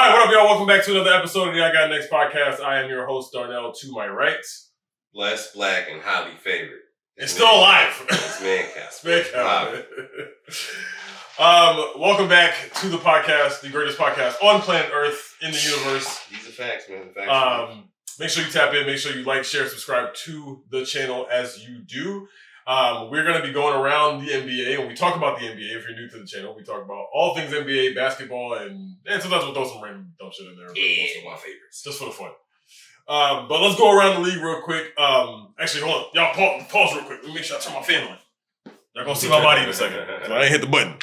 All right, what up, y'all? Welcome back to another episode of the I Got Next podcast. I am your host, Darnell. To my right, blessed, black, and highly favored. It's still alive. It's Mancow. It's Mancow. Welcome back to the podcast, the greatest podcast on planet Earth in the universe. These are facts, man. Facts, make sure you tap in. Make sure you like, share, subscribe to the channel as you do. We're going to be going around the NBA, and we talk about the NBA. If you're new to the channel, we talk about all things NBA, basketball, and sometimes we'll throw some random dumb shit in there. Yeah, my favorites. Just for the fun. But let's go around the league real quick. Actually, hold on. Y'all pause real quick. Let me make sure I turn my fan on. Y'all gonna see my body in a second. I ain't hit the button.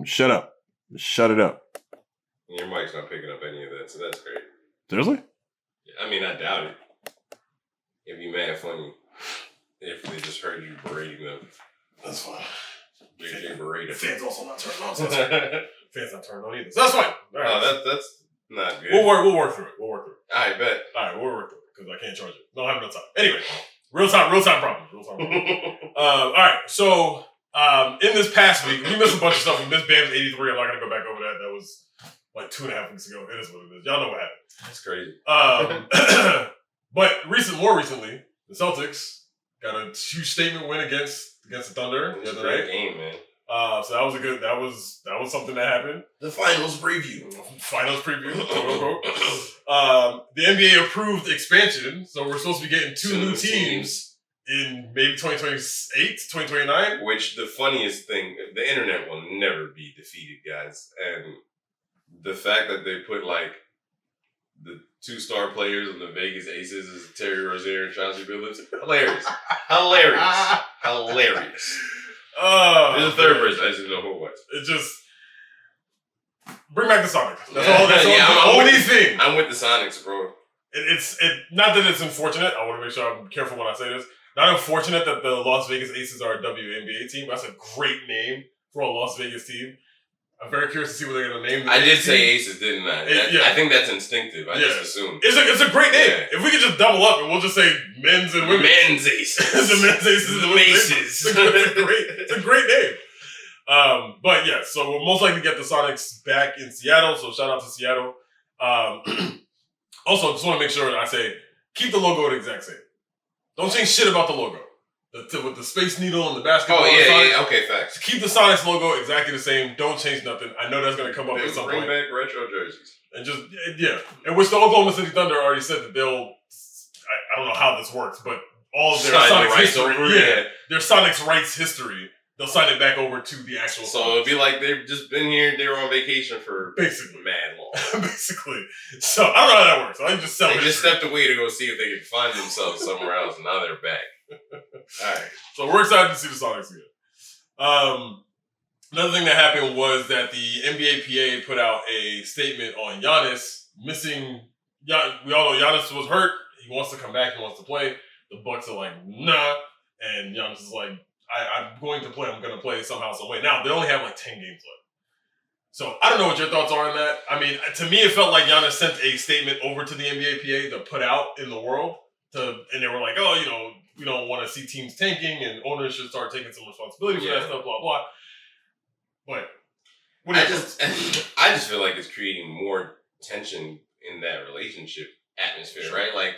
Shut up. Shut it up. Your mic's not picking up any of that, so that's great. Seriously? I mean, I doubt it. It'd be mad funny if they just heard you berating them. That's fine. You're berating. Fans also not turned on. So fans not turned on either. So that's fine. All right. Oh, that's not good. We'll work through it. All right, bet. All right, we'll work through it because I can't charge it. Don't have enough time. Anyway, real time problems. All right, so in this past week, we missed a bunch of stuff. We missed Bam's 83. I'm not gonna go back over that. That was like 2.5 weeks ago. It is what it is. Y'all know what happened. That's crazy. But more recently, the Celtics got a huge statement win against the Thunder. It was a great game, man. So that was something that happened. The finals preview. Quote unquote. The NBA approved expansion, so we're supposed to be getting two new teams in maybe 2028, 2029. Which the funniest thing, the internet will never be defeated, guys. And the fact that they put like the 2-star players on the Vegas Aces is Terry Rozier and Chauncey Billups. Hilarious. There's a third person. I just didn't know who it was. It just bring back the Sonics. That's all. That's all. Only thing. I'm with the Sonics, bro. It's not that it's unfortunate. I want to make sure I'm careful when I say this. Not unfortunate that the Las Vegas Aces are a WNBA team. That's a great name for a Las Vegas team. I'm very curious to see what they're going to name. I did say Aces, didn't I? I think that's instinctive. I just assumed. It's a great name. Yeah. If we could just double up and we'll just say men's and women's. Men's Aces. The men's Aces. The Maces. It's a great name. But yeah, so we'll most likely get the Sonics back in Seattle. So shout out to Seattle. Also, just want to make sure I say, keep the logo the exact same. Don't change shit about the logo. With the Space Needle and the basketball. Oh, yeah. Okay, facts. Keep the Sonics logo exactly the same. Don't change nothing. I know that's going to come up at some point. Bring back retro jerseys. And just, and which the Oklahoma City Thunder already said that they'll, I don't know how this works, but all of their Sonics history, their Sonics rights history, they'll sign it back over to the actual So Sonics. It'll be like they've just been here, they were on vacation for basically mad long. Basically. So I don't know how that works. I just sell They just stepped away to go see if they could find themselves somewhere else, and now they're back. Alright. So we're excited to see the Sonics again. Another thing that happened was that the NBA PA put out a statement on Giannis missing. We all know Giannis was hurt. He wants to come back. He wants to play. The Bucks are like, nah. And Giannis is like, I'm going to play. I'm going to play somehow, some way. Now, they only have like 10 games left. So I don't know what your thoughts are on that. I mean, to me, it felt like Giannis sent a statement over to the NBA PA to put out in the world. And they were like, oh, we don't want to see teams tanking and owners should start taking some responsibility for that stuff, blah, blah. But I just feel like it's creating more tension in that relationship atmosphere, right? Like,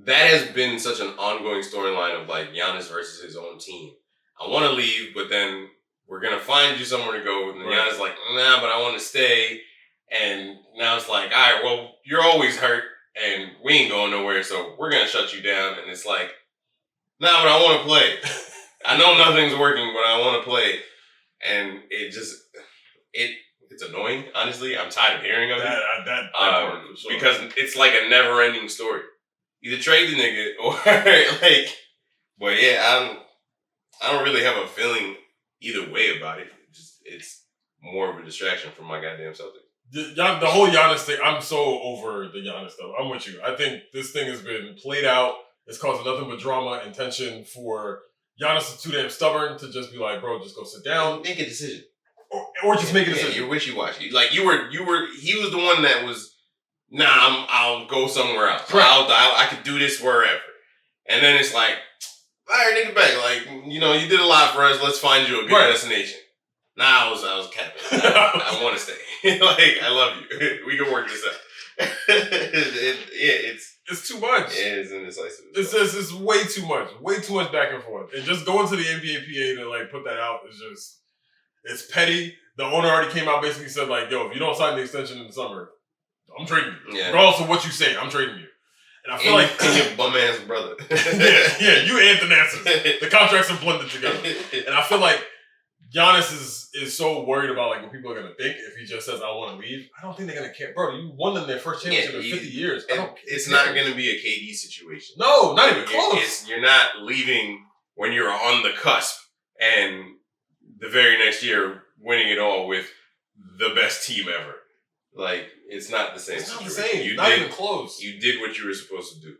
that has been such an ongoing storyline of like Giannis versus his own team. I want to leave, but then we're going to find you somewhere to go. And then Giannis is like, nah, but I want to stay. And now it's like, all right, well, you're always hurt and we ain't going nowhere, so we're going to shut you down. And it's like, nah, but I want to play. I know nothing's working, but I want to play. And it's annoying, honestly. I'm tired of hearing of it. That part, for sure. Because it's like a never-ending story. Either trade the nigga or like, but yeah, I don't really have a feeling either way about it. It's more of a distraction from my goddamn Celtics. The whole Giannis thing, I'm so over the Giannis stuff. I'm with you. I think this thing has been played out. It's causing nothing but drama and tension for Giannis is too damn stubborn to just be like, bro, just go sit down. Make a decision. Or just make a decision. You're wishy-washy. Like, he was the one that was, nah, I'll go somewhere else. Right. I could do this wherever. And then it's like, all right, nigga back. Like, you did a lot for us. Let's find you a good destination. Nah, I was capping. I want to stay. Like, I love you. We can work this out. It's too much. It is indecisive. It's way too much. Way too much back and forth. And just going to the NBA PA to like put that out is just, it's petty. The owner already came out basically said like, yo, if you don't sign the extension in the summer, I'm trading you. Yeah. Regardless of what you say, I'm trading you. And I feel like your bum ass brother. yeah, you and Thanasis. The contracts are blended together. And I feel like Giannis is so worried about like what people are gonna think if he just says I want to leave. I don't think they're gonna care, bro. You won them their first championship in 50 years. It's not gonna be a KD situation. No, not even close. You're not leaving when you're on the cusp and the very next year winning it all with the best team ever. Like, it's not the same. It's not situation. the same. Not even close. You did what you were supposed to do.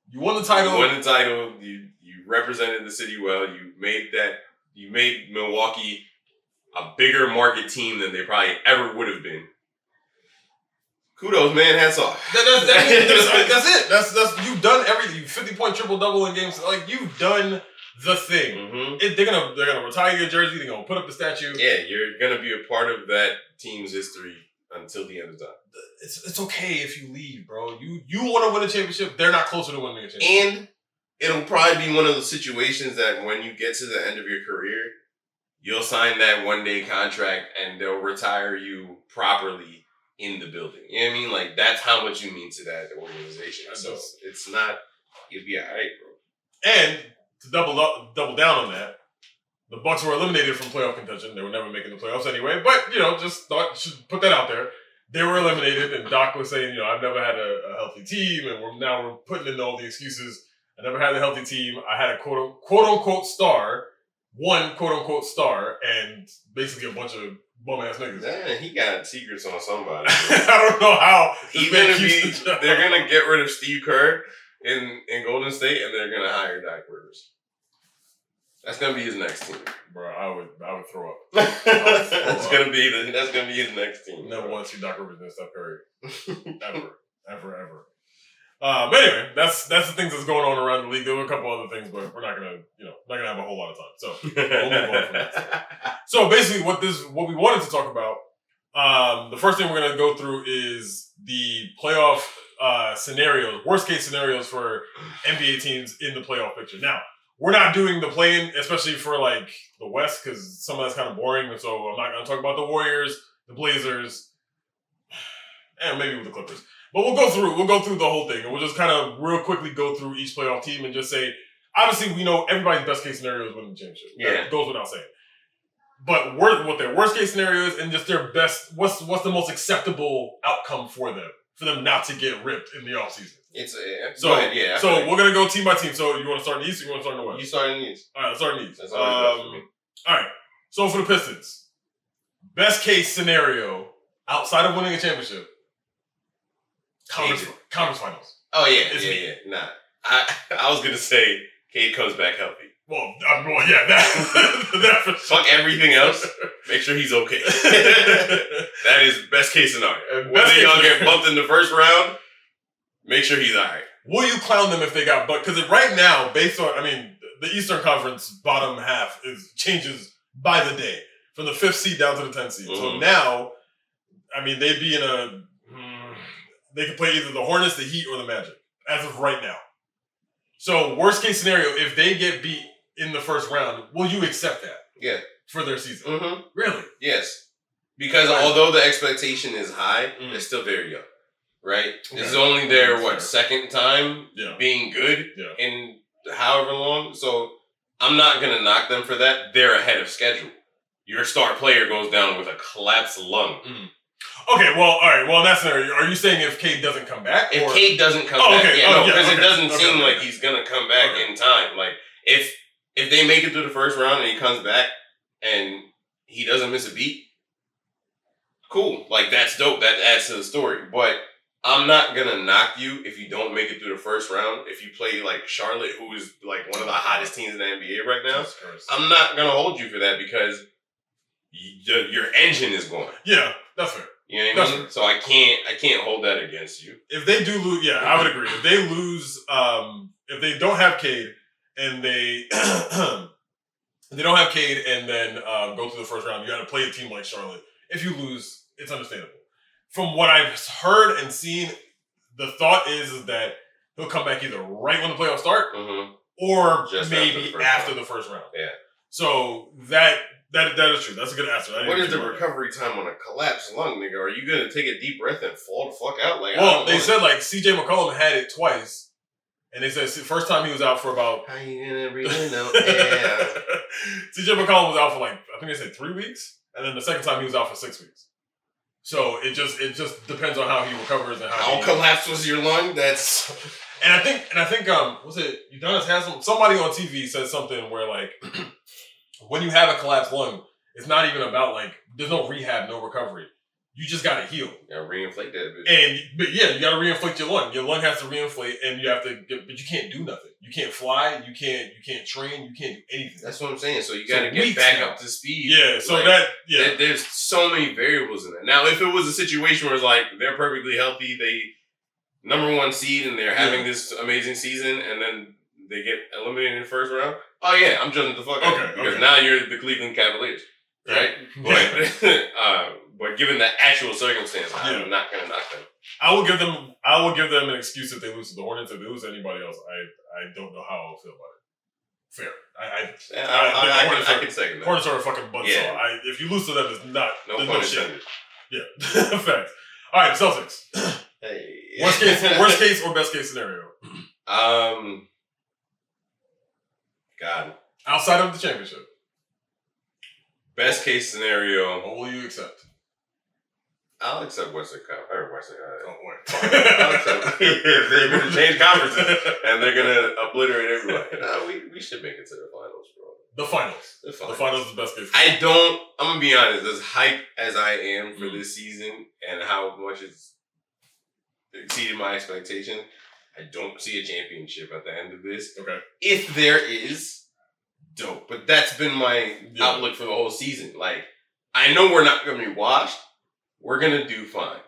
You won the title. You won the title. You represented the city well. You made Milwaukee a bigger market team than they probably ever would have been. Kudos, man. Hats off. That's it. That's you've done everything. You 50-point triple-double in games. Like, you've done the thing. Mm-hmm. They're gonna retire your jersey. They're gonna put up the statue. Yeah, you're gonna be a part of that team's history until the end of time. It's okay if you leave, bro. You want to win a championship. They're not closer to winning a championship. And it'll probably be one of those situations that when you get to the end of your career, you'll sign that one-day contract and they'll retire you properly in the building. You know what I mean? Like, that's how much you mean to that organization. So it's not, you'll be all right, bro. And to double down on that, the Bucks were eliminated from playoff contention. They were never making the playoffs anyway. But, just thought should put that out there. They were eliminated, and Doc was saying, I've never had a healthy team, and we're putting in all the excuses. I never had a healthy team. I had a quote-unquote star, one quote-unquote star, and basically a bunch of bum-ass niggas. Yeah, he got secrets on somebody. I don't know how. They're going to get rid of Steve Kerr in Golden State, and they're going to hire Doc Rivers. That's gonna be his next team, bro. I would throw up. That's gonna be his next team. Never want to see Doc Rivers and Steph Curry, ever. But anyway, that's the things that's going on around the league. There were a couple other things, but we're not gonna have a whole lot of time. So we'll move on from that. So basically, what we wanted to talk about. The first thing we're gonna go through is the playoff scenarios, worst case scenarios for NBA teams in the playoff picture. Now, we're not doing the play-in, especially for like the West, because some of that's kind of boring. And so I'm not going to talk about the Warriors, the Blazers, and maybe with the Clippers. But we'll go through the whole thing, and we'll just kind of real quickly go through each playoff team and just say, obviously we know everybody's best case scenario is winning the championship. Yeah, that goes without saying. But what their worst case scenario is, and just their best, what's the most acceptable outcome for them not to get ripped in the offseason. Go ahead, yeah. So we're gonna go team by team. So you want to start in the East or you want to start in the West? You start in the East. All right, start in the East. That's always best for me. All right. So for the Pistons, best case scenario outside of winning a championship, conference finals. Oh yeah. Nah, I was gonna say Cade comes back healthy. Well, yeah, that for fuck everything else. Make sure he's okay. That is best case scenario. Whether y'all get bumped in the first round, make sure he's all right. Will you clown them if they got bumped? Because right now, based on, the Eastern Conference bottom half changes by the day from the 5th seed down to the 10th seed. Mm-hmm. So now, they'd be in they could play either the Hornets, the Heat, or the Magic as of right now. So worst case scenario, if they get beat in the first round, will you accept that? Yeah. For their season? Mm-hmm. Really? Yes. Because although the expectation is high, they're still very young. Right? Okay. This is only their, second time being good in however long. So I'm not going to knock them for that. They're ahead of schedule. Your star player goes down with a collapsed lung. Mm. Okay, well, all right. Well, in that scenario, are you saying if Cade doesn't come back? If Cade doesn't come back, because it doesn't seem like he's going to come back in time. Like, if they make it through the first round and he comes back and he doesn't miss a beat, cool. Like, that's dope. That adds to the story. But I'm not going to knock you if you don't make it through the first round. If you play, like, Charlotte, who is, like, one of the hottest teams in the NBA right now, I'm not going to hold you for that because your engine is going. Yeah, that's fair. You know what I mean? So I can't hold that against you. If they do lose, I would agree. If they lose, if they don't have Cade and they they don't have Cade and then go through the first round, you got to play a team like Charlotte. If you lose, it's understandable. From what I've heard and seen, the thought is that he'll come back either right when the playoffs start or Just maybe after the first round. Yeah. So that is true. That's a good answer. What is the recovery time on a collapsed lung, nigga? Are you gonna take a deep breath and fall the fuck out? Like, well, they said like CJ McCollum had it twice, and they said first time he was out for about. How you gonna breathe in? Yeah. CJ McCollum was out for like I think they said 3 weeks, and then the second time he was out for 6 weeks. So it just depends on how he recovers and how collapsed was your lung. That's and I think was it Udonis Haslam? Somebody on TV said something where like when you have a collapsed lung, it's not even about like there's no rehab, no recovery. You just gotta heal. You gotta reinflate that bitch. But you gotta reinflate your lung. Your lung has to reinflate, and you have to. But you can't do nothing. You can't fly. You can't train. You can't do anything. That's what I'm saying. So you gotta get back up to speed. Yeah. So like, there's so many variables in that. Now, if it was a situation where it's like they're perfectly healthy, they #1 seed, and they're having this amazing season, and then they get eliminated in the first round. Oh yeah, I'm judging the fuck out of you because now you're the Cleveland Cavaliers, right? But given the actual circumstance, I'm not gonna knock them. I will give them an excuse if they lose to the Hornets. If they lose to anybody else, I don't know how I'll feel about it. Fair. I can second that. Hornets are a fucking buzzsaw. Yeah. If you lose to them, it's not. No pun intended. Yeah. Fact. All right, Celtics. Hey. Worst case or best case scenario? God. Outside of the championship. Best case scenario. What will you accept? I'll accept Western Conference. I'll accept. They're going to change conferences and they're going to obliterate everybody. No, we should make it to the finals, bro. The finals is the best case. I'm going to be honest, as hyped as I am for this season and how much it's exceeded my expectations, I don't see a championship at the end of this. Okay. If there is, dope. But that's been my outlook for the whole season. Like, I know we're not going to be washed. We're going to do fine.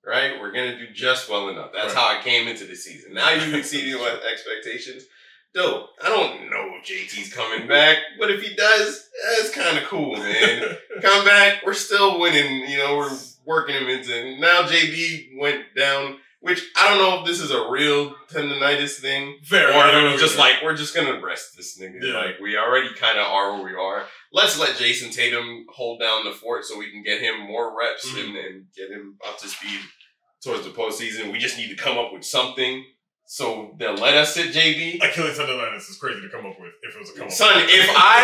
Right? We're going to do just well enough. That's how I came into the season. Now you've exceeded my expectations. Dope. I don't know if JT's coming back, but if he does, that's kind of cool, man. Come back. We're still winning. You know, we're working him into. Now JB went down, which I don't know if this is a real tendonitis thing. Fair. Or just like, we're just going to rest this nigga. Yeah. Like, we already kind of are where we are. Let's let Jason Tatum hold down the fort so we can get him more reps and get him up to speed towards the postseason. We just need to come up with something so they'll let us sit JB. Achilles tendonitis is crazy to come up with if it was a come up. Son, if I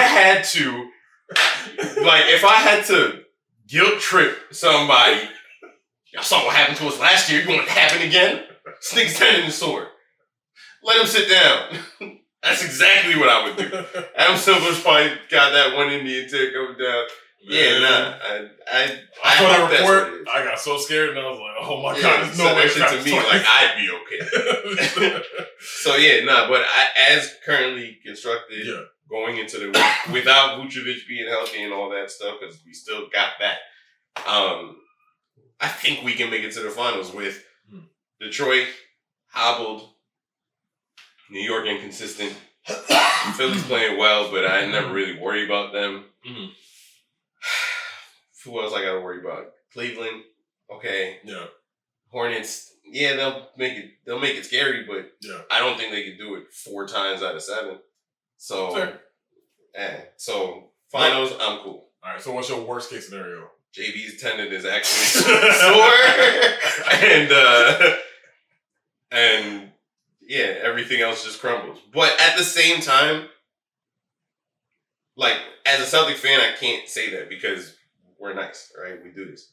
had to guilt trip somebody, y'all saw what happened to us last year. You want it to happen again? This nigga's turning the sword. Let him sit down. That's exactly what I would do. Adam Silver's probably got that one Indian tick over down. Yeah, I saw that report. I got so scared and I was like, "Oh my god, there's no way." That shit to me, like I'd be okay. So but as currently constructed, going into the week without Vucevic being healthy and all that stuff, because we still got that. I think we can make it to the finals with Detroit hobbled. New York inconsistent. Philly's playing well, but I never really worry about them. Who else I gotta worry about? Cleveland. Okay. Yeah. Hornets. Yeah, they'll make it scary, but I don't think they can do it 4 times out of 7. So so finals, I'm cool. Alright, so what's your worst case scenario? JB's tendon is actually sore. and everything else just crumbles. But at the same time, like, as a Celtic fan, I can't say that because we're nice, right? We do this.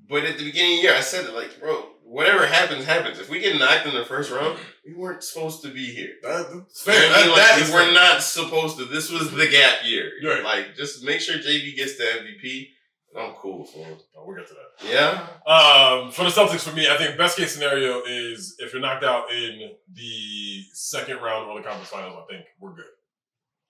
But at the beginning of the year, I said it like, bro, whatever happens, happens. If we get knocked in the first round, we weren't supposed to be here. That's fair. We were not supposed to. This was the gap year. Right. Like, just make sure JB gets the MVP. I'm cool for him. We'll get to that. Yeah. For the Celtics, for me, I think best case scenario is if you're knocked out in the second round or the conference finals, I think we're good.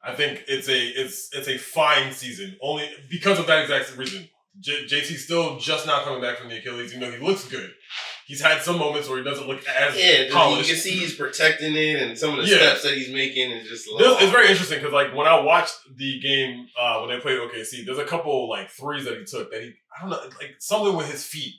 I think it's a fine season only because of that exact reason. JT's still just now coming back from the Achilles. You know, he looks good. He's had some moments where he doesn't look as polished. You can see he's protecting it, and some of the steps that he's making is just. It's very interesting because like when I watched the game when they played OKC, there's a couple like threes that he took that I don't know, like something with his feet.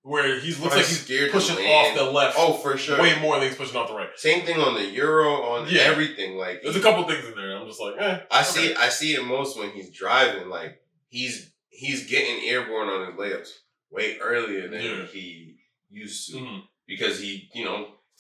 Where he looks like he's pushing off the left. Oh, for sure. Way more than he's pushing off the right. Same thing on the Euro, on everything. Like there's a couple things in there. I'm just like, I see it most when he's driving. Like he's getting airborne on his layups way earlier than he used to because he,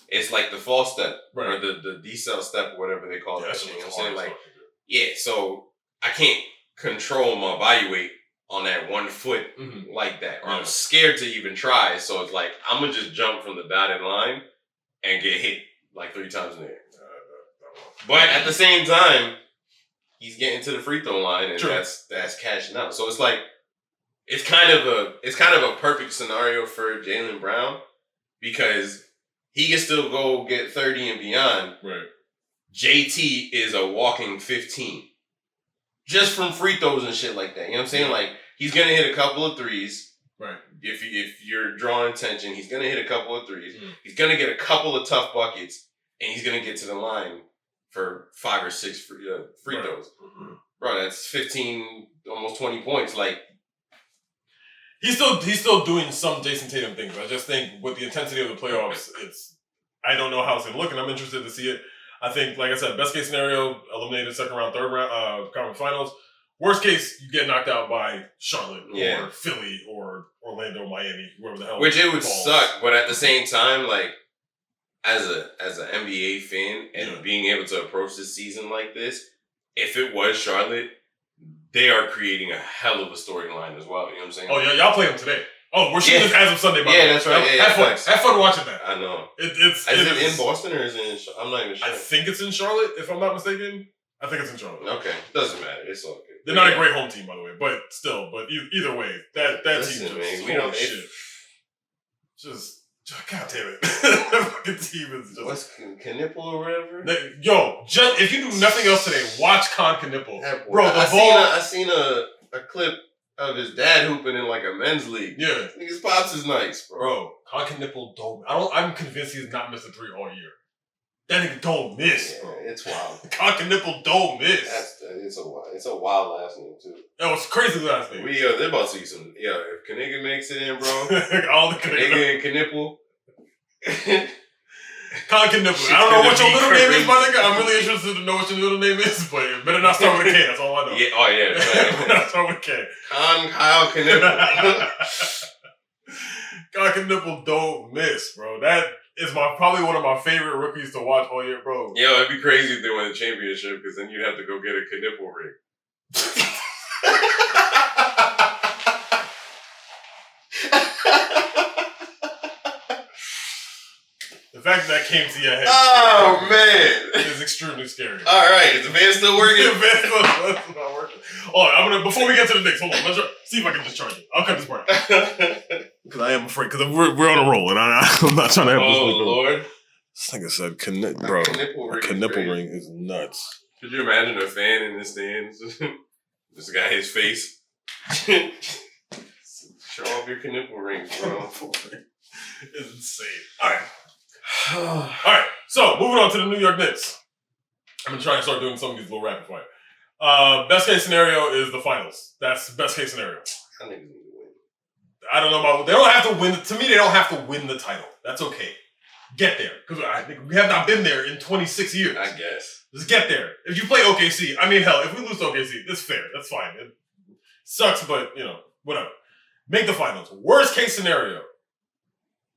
it's like the fall step or the decel step or whatever they call that. You know what I'm saying? Like, so I can't control my body weight on that 1 foot like that. Or I'm scared to even try. So it's like, I'm going to just jump from the dotted line and get hit like 3 times in the air. But at the same time, he's getting to the free throw line and that's cashing out. So it's like, it's kind of a perfect scenario for Jaylen Brown because he can still go get 30 and beyond. Right. JT is a walking 15. Just from free throws and shit like that. You know what I'm saying? Like, he's going to hit a couple of threes. Right. If you're drawing attention, he's going to hit a couple of threes. He's going to get a couple of tough buckets. And he's going to get to the line for 5 or 6 free throws. Bro, that's 15, almost 20 points. Like, he's still doing some Jason Tatum things. I just think with the intensity of the playoffs, I don't know how it's going to look, and I'm interested to see it. I think, like I said, best case scenario, eliminated second round, third round, conference finals. Worst case, you get knocked out by Charlotte or Philly or Orlando, Miami, whoever the hell. Which it would suck, but at the same time, like as an NBA fan and being able to approach this season like this, if it was Charlotte, they are creating a hell of a storyline as well. You know what I'm saying? Oh yeah, y'all play them today. Oh, we're shooting this as of Sunday, by the way. That's right. Have fun watching that. I know. Is it in Boston or is it in I'm not even sure. I think it's in Charlotte, if I'm not mistaken. I think it's in Charlotte. Okay. Doesn't matter. It's all good. They're not a great home team, by the way, but still. But either way, that team just holy shit. Just God damn it. That fucking team is just... What's Knipple or whatever? If you do nothing else today, watch Con Knipple. Bro, I seen a clip of his dad hooping in like a men's league. Yeah. Niggas pops is nice, bro. Con Knipple don't... I'm convinced he has not missed a 3 all year. That nigga don't miss, bro. It's wild. Con Knipple don't miss. It's a wild last name, too. Oh, it's crazy last name. They're about to see some... if Kaniga makes it in, bro. All the Kaniga and Knipple. Con Knipple. I don't know what your little name is, my nigga. I'm really interested to know what your little name is, but it better not start with a K. That's all I know. Better not start with a K. Kyle Knipple. Con Knipple don't miss, bro. That is probably one of my favorite rookies to watch all year, bro. Yo, it'd be crazy if they won the championship because then you'd have to go get a Knipple ring. The fact that came to your head. Oh, man. Is extremely scary. All right. Is the van still working? The van's not working. Oh, before we get to the Knicks, hold on. Let's see if I can just charge it. I'll cut this part. Because I am afraid. Because we're on a roll, and I'm not trying to have this. Oh, Lord. Like I said, bro, a Knipple ring is nuts. Could you imagine a fan in the stands? Just got his face. Show off your Knipple ring, bro. It's insane. All right. Alright, so moving on to the New York Knicks. I'm gonna try and start doing some of these little rapid fire. Best case scenario is the finals. That's the best case scenario. I don't know about... They don't have to win... To me, they don't have to win the title. That's okay. Get there. Because I think we have not been there in 26 years. I guess. Just get there. If you play OKC... I mean, hell, if we lose to OKC, that's fair. That's fine. It sucks, but, whatever. Make the finals. Worst case scenario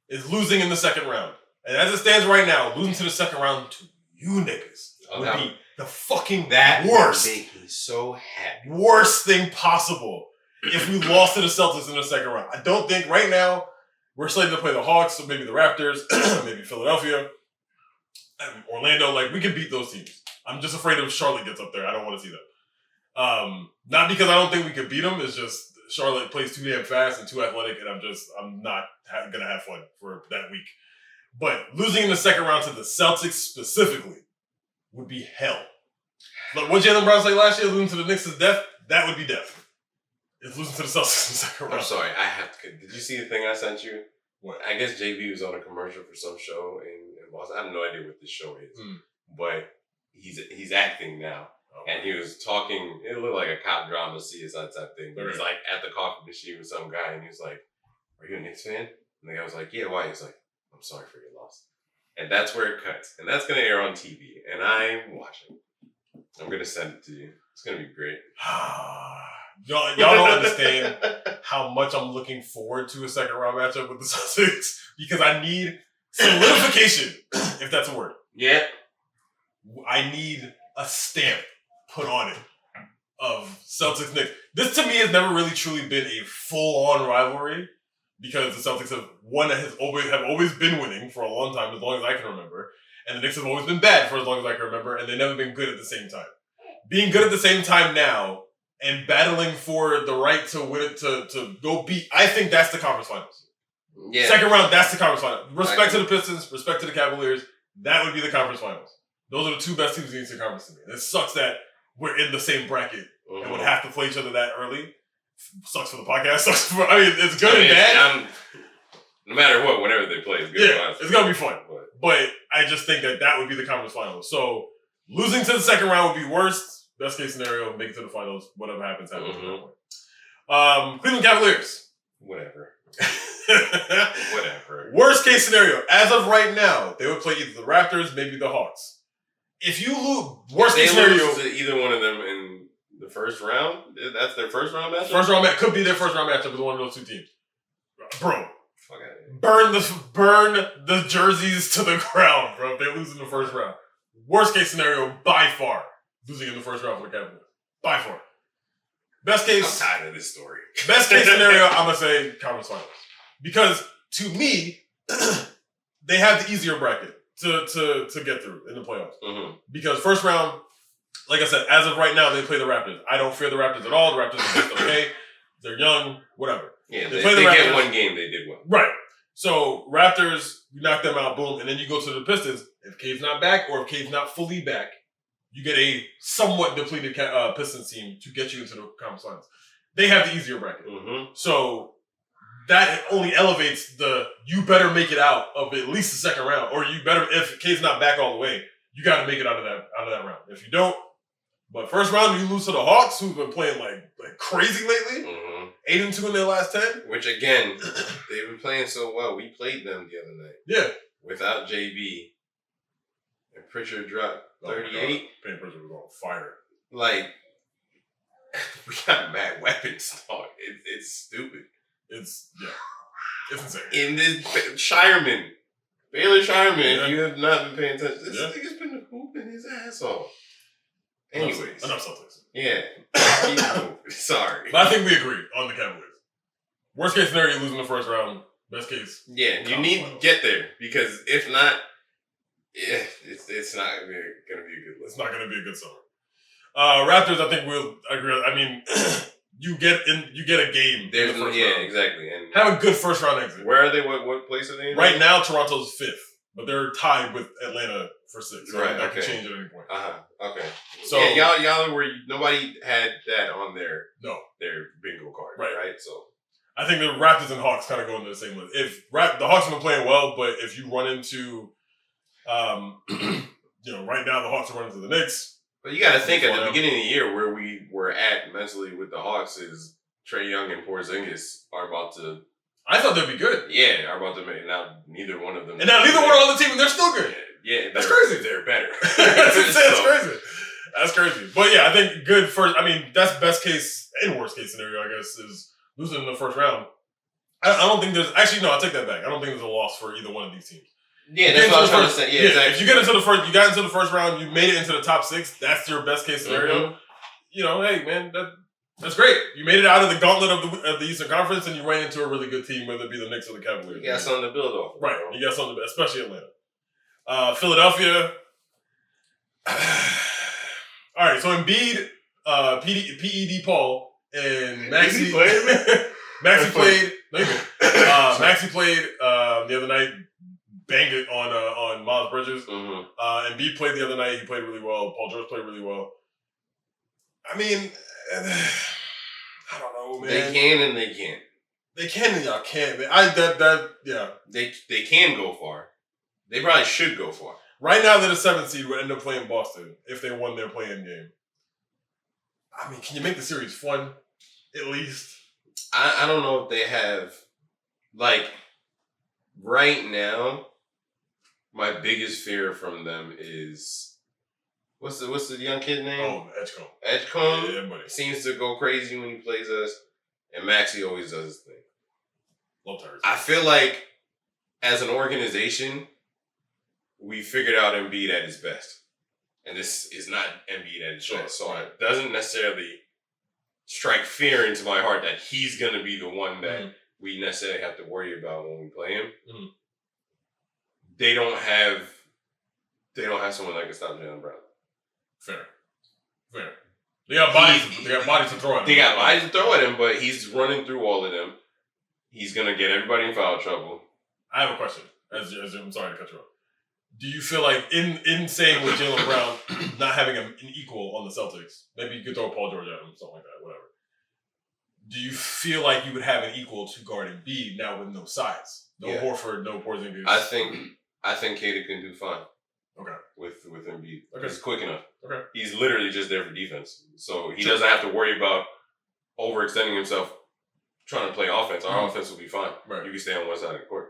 is losing in the second round. And as it stands right now, losing to the second round to you niggas would be the fucking worst. That would make me so happy. Worst thing possible if we lost to the Celtics in the second round. I don't think right now we're slated to play the Hawks, so maybe the Raptors, maybe Philadelphia, and Orlando. Like, we can beat those teams. I'm just afraid if Charlotte gets up there. I don't want to see that. Not because I don't think we could beat them. It's just Charlotte plays too damn fast and too athletic, and I'm not going to have fun for that week. But losing in the second round to the Celtics specifically would be hell. But what Jaylen Brown say last year, losing to the Knicks is death? That would be death. It's losing to the Celtics in the second round. I'm sorry, I have to... Did you see the thing I sent you? What? I guess JB was on a commercial for some show in Boston. I have no idea what this show is, but he's acting now. And he was talking, it looked like a cop drama CSI type thing. But he's like at the coffee machine with some guy, and he was like, "Are you a Knicks fan?" And the guy was like, "Yeah, why?" He's like, "I'm sorry for your loss." And that's where it cuts. And that's going to air on TV. And I'm watching. I'm going to send it to you. It's going to be great. Y'all don't understand how much I'm looking forward to a second round matchup with the Celtics because I need solidification, if that's a word. Yeah. I need a stamp put on it of Celtics Knicks. This to me has never really truly been a full on rivalry because the Celtics have always been winning for a long time, as long as I can remember, and the Knicks have always been bad for as long as I can remember, and they've never been good at the same time. Being good at the same time now and battling for the right to win it to go beat, I think that's the conference finals. Yeah. Second round, that's the conference finals. Respect to the Pistons, respect to the Cavaliers, that would be the conference finals. Those are the two best teams in the Eastern Conference to me. It sucks that we're in the same bracket and would have to play each other that early. Sucks for the podcast. Sucks for, it's good and bad. No matter what, whenever they play, it's good. Yeah, it's going to be fun. But I just think that would be the conference finals. So losing to the second round would be worst. Best case scenario, make it to the finals. Whatever happens at that point. Cleveland Cavaliers. Whatever. Worst case scenario, as of right now, they would play either the Raptors, maybe the Hawks. If you lose, worst case scenario, lose to either one of them in the first round, that's their first round matchup. First round match could be their first round matchup with one of those two teams. Bro, okay. burn the jerseys to the ground, bro. If they lose in the first round, worst case scenario by far, losing in the first round for the Cavaliers, by far. Best case, I'm tired of this story. Best case scenario, I'm gonna say conference finals because to me, they have the easier bracket to get through in the playoffs. Because first round, like I said, as of right now, they play the Raptors. I don't fear the Raptors at all. The Raptors are just okay. They're young, whatever. Yeah, they get one game, they did one. Right. So Raptors, you knock them out, boom, and then you go to the Pistons. If Cade's not back or if Cade's not fully back, you get a somewhat depleted Pistons team to get you into the conference finals. They have the easier bracket. So that only elevates you better make it out of at least the second round. Or you better, if Cade's not back all the way, you got to make it out of that round. If you don't, but first round, you lose to the Hawks, who've been playing like crazy lately. 8-2 in their last 10. Which again, they've been playing so well. We played them the other night. Yeah. Without JB. And Pritchard dropped 38. Payne Pritchard was on fire. Like, we got mad weapons, dog. It's stupid. It's insane. In this Baylor Shireman, if you have not been paying attention, this nigga's been hooping his ass off. Anyways. Enough Celtics. Yeah. Sorry. But I think we agree on the Cavaliers. Worst case scenario, you lose in the first round. Best case. Yeah, you need to get there because if not, it's not going to be a good. It's not going to be a good summer. Raptors, I think we'll agree. I mean, you get a game. There's in the first round. Exactly. And have a good first round exit. Where are they? What place are they in? Right now, Toronto's 5th, but they're tied with Atlanta for 6th. So that can change at any point. Okay. So yeah, y'all were nobody had that on their bingo card, right? So I think the Raptors and Hawks kind of go into the same list. If the Hawks have been playing well, but if you run into, right now the Hawks are running to the Knicks. But you got to think at the beginning of the year where we were at mentally with the Hawks is Trae Young and Porzingis are about to. I thought they'd be good. Yeah, are about to make now. Neither one of them. And now neither one on the team, and they're still good. Yeah, that's crazy. They're better. That's crazy. That's crazy. But yeah, I think good first. I mean, that's best case and worst case scenario. I guess is losing in the first round. I don't think there's actually no. I'll take that back. I don't think there's a loss for either one of these teams. Yeah, that's what I was trying to say. Yeah, exactly. If you got into the first round, you made it into the top 6. That's your best case scenario. Hey man, that's great. You made it out of the gauntlet of the Eastern Conference, and you ran into a really good team, whether it be the Knicks or the Cavaliers. You got something to build off. Right. You got something, especially Atlanta. Philadelphia. All right. So Embiid, PED Paul, and Maxey. Maxey played. Maxey played the other night. Banged it on Miles Bridges. Embiid played the other night. He played really well. Paul George played really well. I mean, I don't know, man. They can and they can't. They can, y'all can't. Yeah. They can go far. They probably should go far. Right now, they're the 7th seed. Would end up playing Boston if they won their play-in game. I mean, can you make the series fun? At least. I don't know if they have, like, right now, my biggest fear from them is, what's the young kid's name? Oh, Edgecombe. Edgecombe Yeah, buddy. seems to go crazy when he plays us, and Maxey always does his thing. Love Tyrese. I feel like, as an organization, we figured out Embiid at his best. And this is not Embiid at his best. So it doesn't necessarily strike fear into my heart that he's going to be the one that we necessarily have to worry about when we play him. Mm-hmm. They don't have someone that can stop Jaylen Brown. Fair. They got bodies to throw at him. They got bodies to throw at him, but he's running through all of them. He's going to get everybody in foul trouble. I have a question. I'm sorry to cut you off. Do you feel like, in saying with Jaylen Brown not having an equal on the Celtics, maybe you could throw Paul George at him, something like that, whatever. Do you feel like you would have an equal to guard Embiid now with no size? No Horford, no Porzingis? I think Katie can do fine. Okay. With Embiid. Okay. He's quick enough. Okay. He's literally just there for defense. So he doesn't have to worry about overextending himself trying to play offense. Our offense will be fine. Right. You can stay on one side of the court.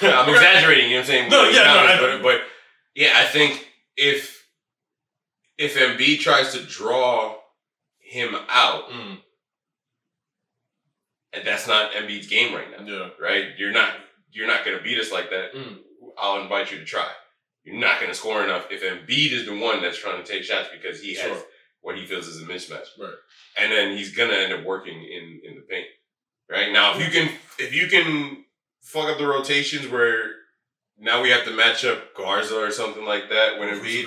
I'm exaggerating, you know what I'm saying? But yeah, I think if Embiid tries to draw him out, and that's not Embiid's game right now, right? You're not going to beat us like that. I'll invite you to try. You're not going to score enough if Embiid is the one that's trying to take shots because he has what he feels is a mismatch, right? And then he's going to end up working in the paint, right? Now, if you can fuck up the rotations where now we have to match up Garza or something like that when Embiid.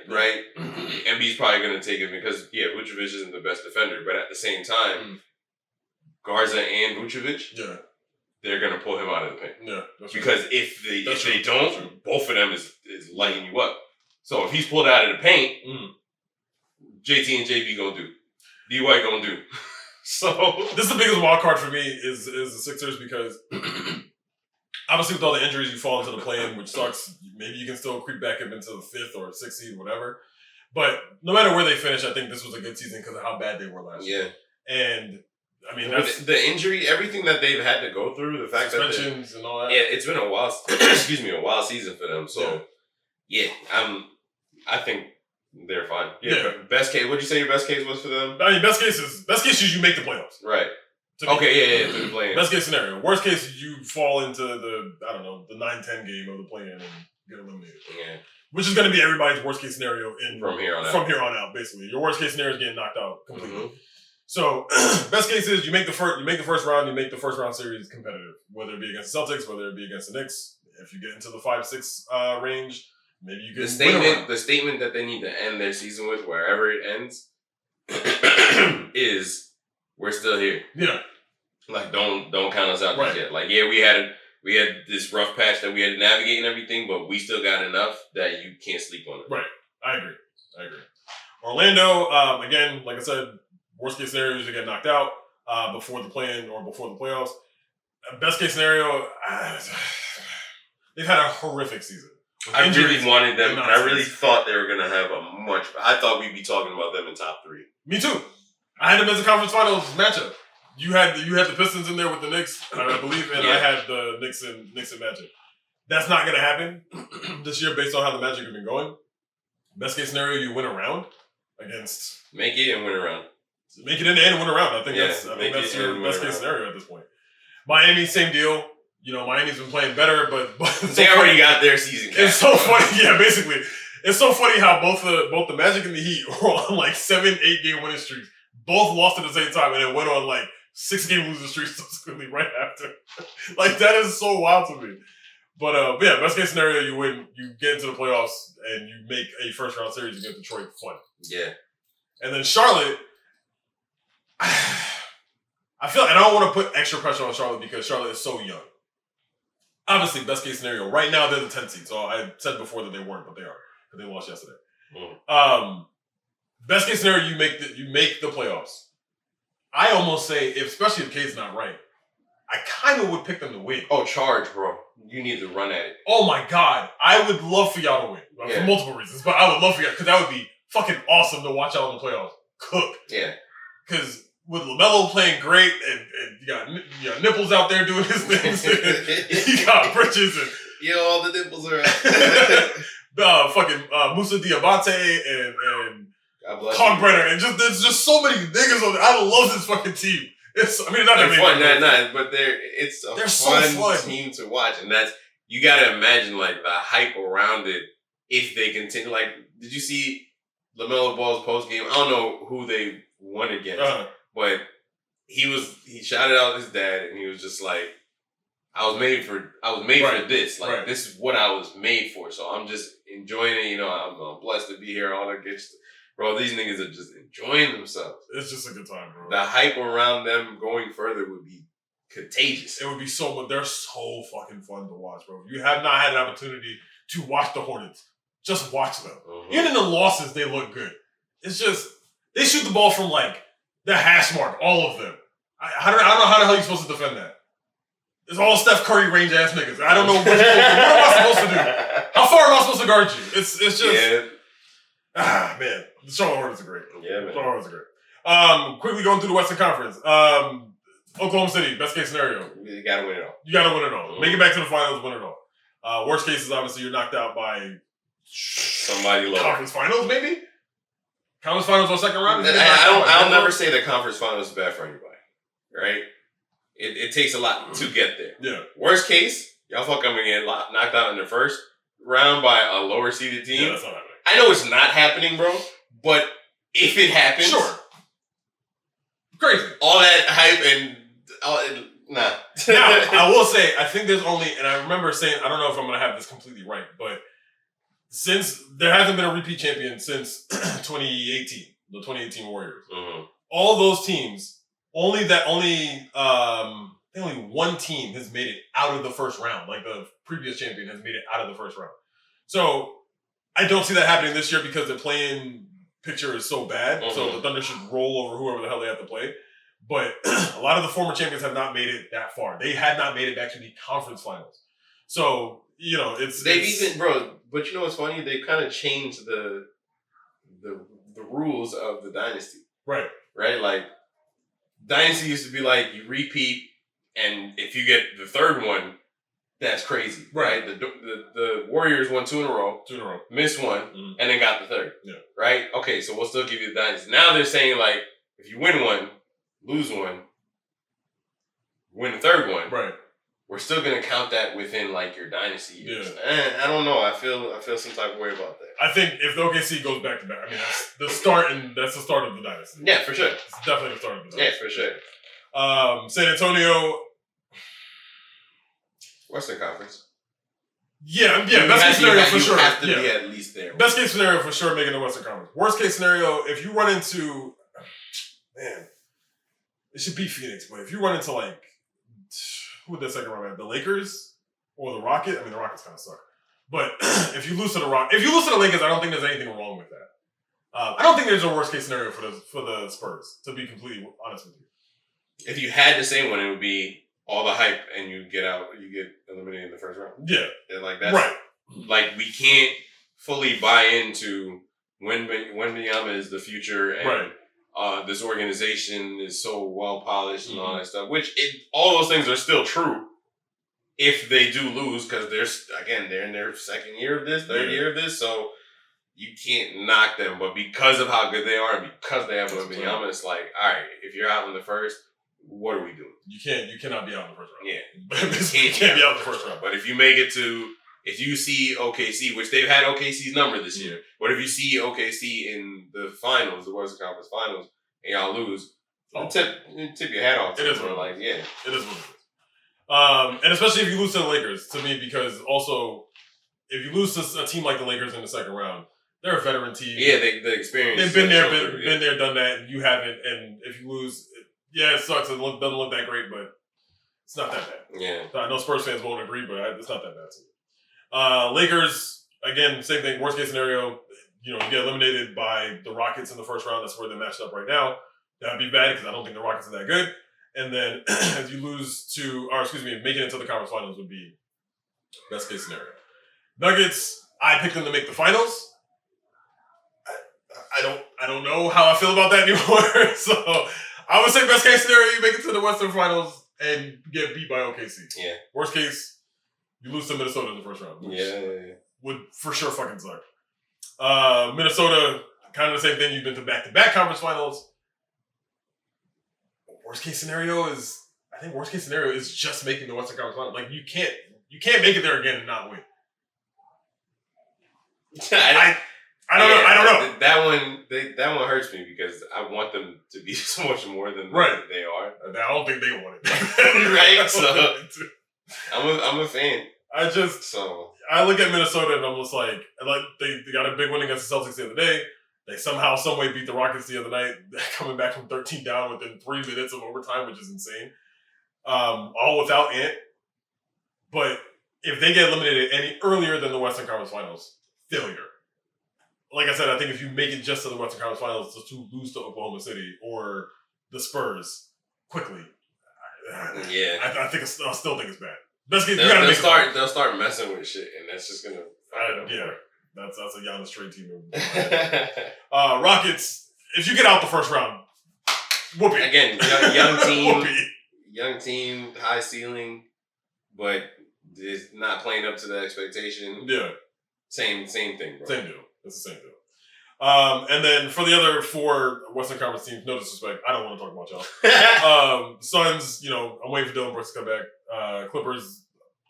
Right? Embiid's probably going to take it because, Vucevic isn't the best defender, but at the same time, Garza and Vucevic, they're going to pull him out of the paint. Yeah, because if they don't, both of them is lighting you up. So if he's pulled out of the paint, JT and JB going to do. D-White going to do. So this is the biggest wild card for me is the Sixers because obviously with all the injuries you fall into the play-in, which sucks. Maybe you can still creep back up into the 5th or 6th seed, whatever. But no matter where they finish, I think this was a good season because of how bad they were last year. And I mean, that's the injury, everything that they've had to go through, the fact suspensions and all that. Yeah, it's been a wild, a wild season for them. So I think they're fine. Best case. What'd you say your best case was for them? I mean, best case is you make the playoffs. Right. Okay, to the play-in. Best case scenario. Worst case is you fall into the 9-10 game of the play-in and get eliminated. Yeah. Which is going to be everybody's worst case scenario from here on out. Basically, your worst case scenario is getting knocked out completely. Mm-hmm. So, best case is you make the first round. You make the first round series competitive, whether it be against the Celtics, whether it be against the Knicks. If you get into the 5-6 range, maybe you get the statement that they need to end their season with, wherever it ends, is we're still here. Yeah. Like don't count us out just yet. Like we had this rough patch that we had to navigate and everything, but we still got enough that you can't sleep on it. Right. I agree. Orlando, again, like I said, worst case scenario is you get knocked out before the play-in or before the playoffs. Best case scenario, they've had a horrific season. I really wanted them. I really thought they were going to have I thought we'd be talking about them in top 3. Me too. I had them as a conference finals matchup. You had the Pistons in there with the Knicks, I believe, and I had the Knicks and matchup. That's not going to happen this year based on how the Magic have been going. Best case scenario, you win a round against. Make it and win a round. Make it in and win a round. I think that's your best case scenario at this point. Miami, same deal. You know, Miami's been playing better, but they already got their season. It's so funny. Yeah, basically. It's so funny how both the Magic and the Heat were on like 7-8 game winning streaks. Both lost at the same time and then went on like 6-game losing streaks subsequently right after. Like that is so wild to me. But best case scenario, you win, you get into the playoffs and you make a first round series against Detroit fun. Yeah. And then Charlotte, I feel like I don't want to put extra pressure on Charlotte because Charlotte is so young. Obviously, best case scenario. Right now, they're the 10th seed. So I said before that they weren't, but they are. Because they lost yesterday. Best case scenario, you make the playoffs. I almost say, especially if Kade's not right, I kind of would pick them to win. Oh, charge, bro. You need to run at it. Oh my God. I would love for y'all to win. For multiple reasons. But I would love for y'all, because that would be fucking awesome to watch y'all in the playoffs cook. Yeah. Because with LaMelo playing great, and you got Nipples out there doing his things, you got Bridges and all the nipples are out. fucking Musa Diabate and Kalkbrenner, and there's just so many niggas on there. I love this fucking team. It's not that fun, but it's a fun team to watch, and you gotta imagine like the hype around it if they continue. Like, did you see LaMelo Ball's post game? I don't know who they won against, but he shouted out his dad, and he was just like, I was made for this. Like, this is what I was made for. So I'm just enjoying it. I'm blessed to be here. All that good stuff. Bro, these niggas are just enjoying themselves. It's just a good time, bro. The hype around them going further would be contagious. It would be so much. They're so fucking fun to watch, bro. If you have not had an opportunity to watch the Hornets, just watch them. Mm-hmm. Even in the losses, they look good. It's just, they shoot the ball from like the hash mark, all of them. I don't know how the hell you're supposed to defend that. It's all Steph Curry range ass niggas. I don't know what am I supposed to do? How far am I supposed to guard you? It's just man. The Charlotte Hornets are great. Yeah, man. Charlotte Hornets are great. Quickly going through the Western Conference. Oklahoma City, best case scenario. You gotta win it all. You gotta win it all. Mm-hmm. Make it back to the finals, win it all. Worst case is obviously you're knocked out by somebody lower. Conference finals, maybe? Conference finals or second round? I'll never say the conference finals is bad for anybody. Right? It takes a lot to get there. Yeah. Worst case, y'all fucking get knocked out in the first round by a lower seeded team. Yeah, that's not happening. I know it's not happening, bro, but if it happens, sure. Crazy. All that hype and nah. Now, I will say, I think there's only, and I remember saying, I don't know if I'm going to have this completely right, but since there hasn't been a repeat champion since 2018, the 2018 Warriors, all those teams, only one team has made it out of the first round. Like the previous champion has made it out of the first round. So I don't see that happening this year because the play-in picture is so bad. Mm-hmm. So the Thunder should roll over whoever the hell they have to play. But a lot of the former champions have not made it that far. They had not made it back to the conference finals. So, but you know what's funny? They've kind of changed the rules of the dynasty. Right. Right? Like, dynasty used to be like, you repeat, and if you get the third one, that's crazy. Right? The Warriors won 2 in a row. Missed one, and then got the third. Yeah. Right? Okay, so we'll still give you the dynasty. Now they're saying, like, if you win one, lose one, win the third one. Right. We're still gonna count that within like your dynasty years. Yeah. I don't know. I feel some type of way about that. I think if the OKC goes back to back, I mean that's the start of the dynasty. Yeah, for sure. It's definitely the start of the dynasty. Yeah, for sure. San Antonio, Western Conference. Yeah. Best case scenario for sure. You have to be at least there. Best case scenario for sure, making the Western Conference. Worst case scenario, if you run into, it should be Phoenix, but if you run into like, who would that second round have? The Lakers or the Rockets? I mean, the Rockets kind of suck. But if you lose to the Lakers, I don't think there's anything wrong with that. I don't think there's a worst case scenario for the Spurs, to be completely honest with you. If you had to say one, it would be all the hype and you get eliminated in the first round. Yeah. And like that's right. Like we can't fully buy into Wembanyama is the future and this organization is so well polished and all that stuff. All those things are still true if they do lose because they're in their second year of this, third year of this, so you can't knock them. But because of how good they are and because they have Wembanyama, it's like, all right, if you're out in the first, what are we doing? You cannot be out in the first round. Yeah, you can't be out in the first round. But if you make it to, if you see OKC, which they've had OKC's number this year, but if you see OKC in the finals, the Western Conference Finals, and y'all lose, tip your hat off to them. Like, yeah, it is what it is. And especially if you lose to the Lakers, to me, because also if you lose to a team like the Lakers in the second round, they're a veteran team. Yeah, the experience. They've been there, done that. And you haven't, and if you lose, it sucks. It doesn't look that great, but it's not that bad. Yeah, I know Spurs fans won't agree, but it's not that bad to me. Lakers, again, same thing. Worst case scenario, you get eliminated by the Rockets in the first round. That's where they're matched up right now. That'd be bad because I don't think the Rockets are that good. And then as you making it to the conference finals would be best case scenario. Nuggets, I picked them to make the finals. I don't know how I feel about that anymore. So I would say best case scenario, you make it to the Western Finals and get beat by OKC. Yeah. Worst case, you lose to Minnesota in the first round. Yeah. Would for sure fucking suck. Minnesota, kind of the same thing. You've been to back-to-back conference finals. Worst case scenario is just making the Western Conference Finals. Like you can't make it there again and not win. I don't know. That one hurts me because I want them to be so much more than they are. I don't think they want it. Right? So I'm a fan. I look at Minnesota and I'm just like they got a big win against the Celtics the other day. They somehow, some way beat the Rockets the other night. They're coming back from 13 down within 3 minutes of overtime, which is insane. All without Ant. But if they get eliminated any earlier than the Western Conference Finals, failure. Like I said, I think if you make it just to the Western Conference Finals to lose to Oklahoma City or the Spurs quickly, I still think it's bad. Best case, they'll start messing with shit, and that's just gonna. That's a Giannis trade team move. Rockets, if you get out the first round, whoopee. Again, young team, high ceiling, but is not playing up to the expectation. Yeah. Same thing, bro. Same deal. It's the same deal. And then for the other 4 Western Conference teams, no disrespect, I don't want to talk about y'all. Suns, I'm waiting for Dylan Brooks to come back. Clippers,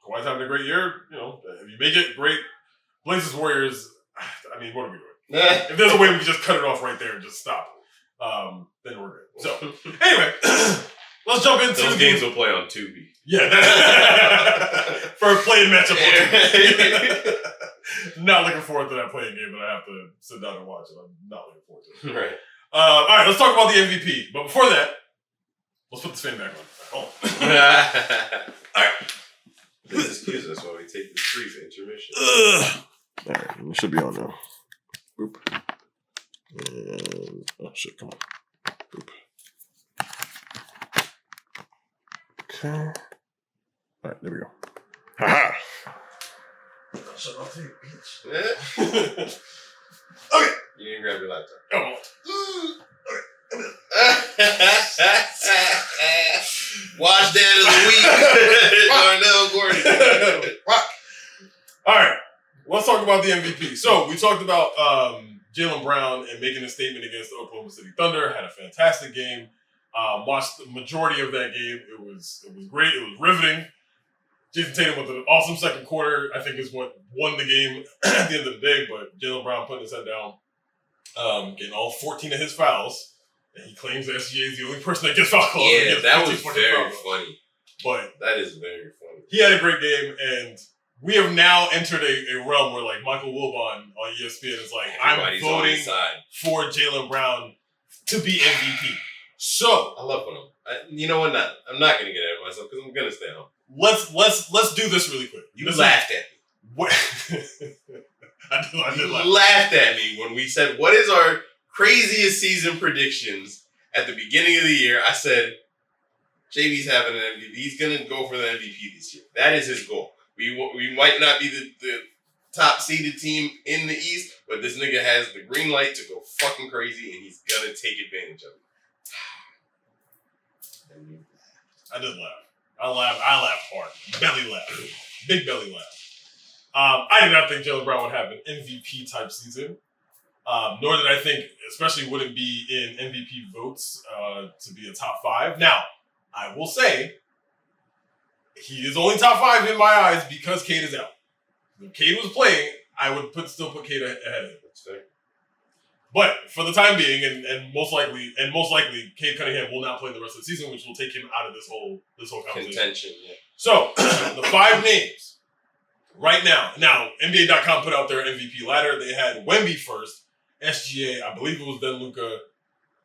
Kawhi's having a great year. If you make it, great. Blazers, Warriors, I mean, what are we doing? If there's a way we can just cut it off right there and just stop, then we're good. So, anyway, let's jump into those games will play on Tubi. Yeah, for a playing matchup on Tubi. Not looking forward to that playing game that I have to sit down and watch, and I'm not looking forward to it. Right. All right, let's talk about the MVP. But before that, let's put this fan back on. All right. Please excuse us while we take this brief intermission. All right, it should be on now. Boop. And, oh shit, come on. Boop. Okay. All right, there we go. Haha. Shut off tape, bitch. Okay. You didn't grab your laptop. Come on. Watch Dad of the Week. Darnell Gordon. All right. Let's talk about the MVP. So we talked about Jaylen Brown and making a statement against the Oklahoma City Thunder. Had a fantastic game. Watched the majority of that game. It was great. It was riveting. Jason Tatum with an awesome second quarter, I think, is what won the game at the end of the day. But Jaylen Brown putting his head down, getting all 14 of his fouls. And he claims that SGA is the only person that gets foul calls. Yeah, that was very funny. But that is very funny. He had a great game, and we have now entered a realm where, like, Michael Wilbon on ESPN is like, I'm voting for Jaylen Brown to be MVP. So I love him. You know what? I'm not gonna get ahead of myself because I'm gonna stay home. Let's do this really quick. You laughed at me. What? I did laugh. You laughed at me when we said, what is our craziest season predictions at the beginning of the year? I said, JB's having an MVP. He's going to go for the MVP this year. That is his goal. We might not be the top seeded team in the East, but this nigga has the green light to go fucking crazy, and he's going to take advantage of it. I did laugh. I laughed hard. Belly laugh. Big belly laugh. I did not think Jaylen Brown would have an MVP type season. Nor did I think, especially wouldn't be in MVP votes to be a top 5. Now, I will say, he is only top 5 in my eyes because Cade is out. If Cade was playing, I would still put Cade ahead of him. That's fair. But for the time being, and most likely, Cade Cunningham will not play the rest of the season, which will take him out of this whole conversation. Contention, yeah. So, the 5 names right now. Now, NBA.com put out their MVP ladder. They had Wemby first, SGA, I believe it was then Luka,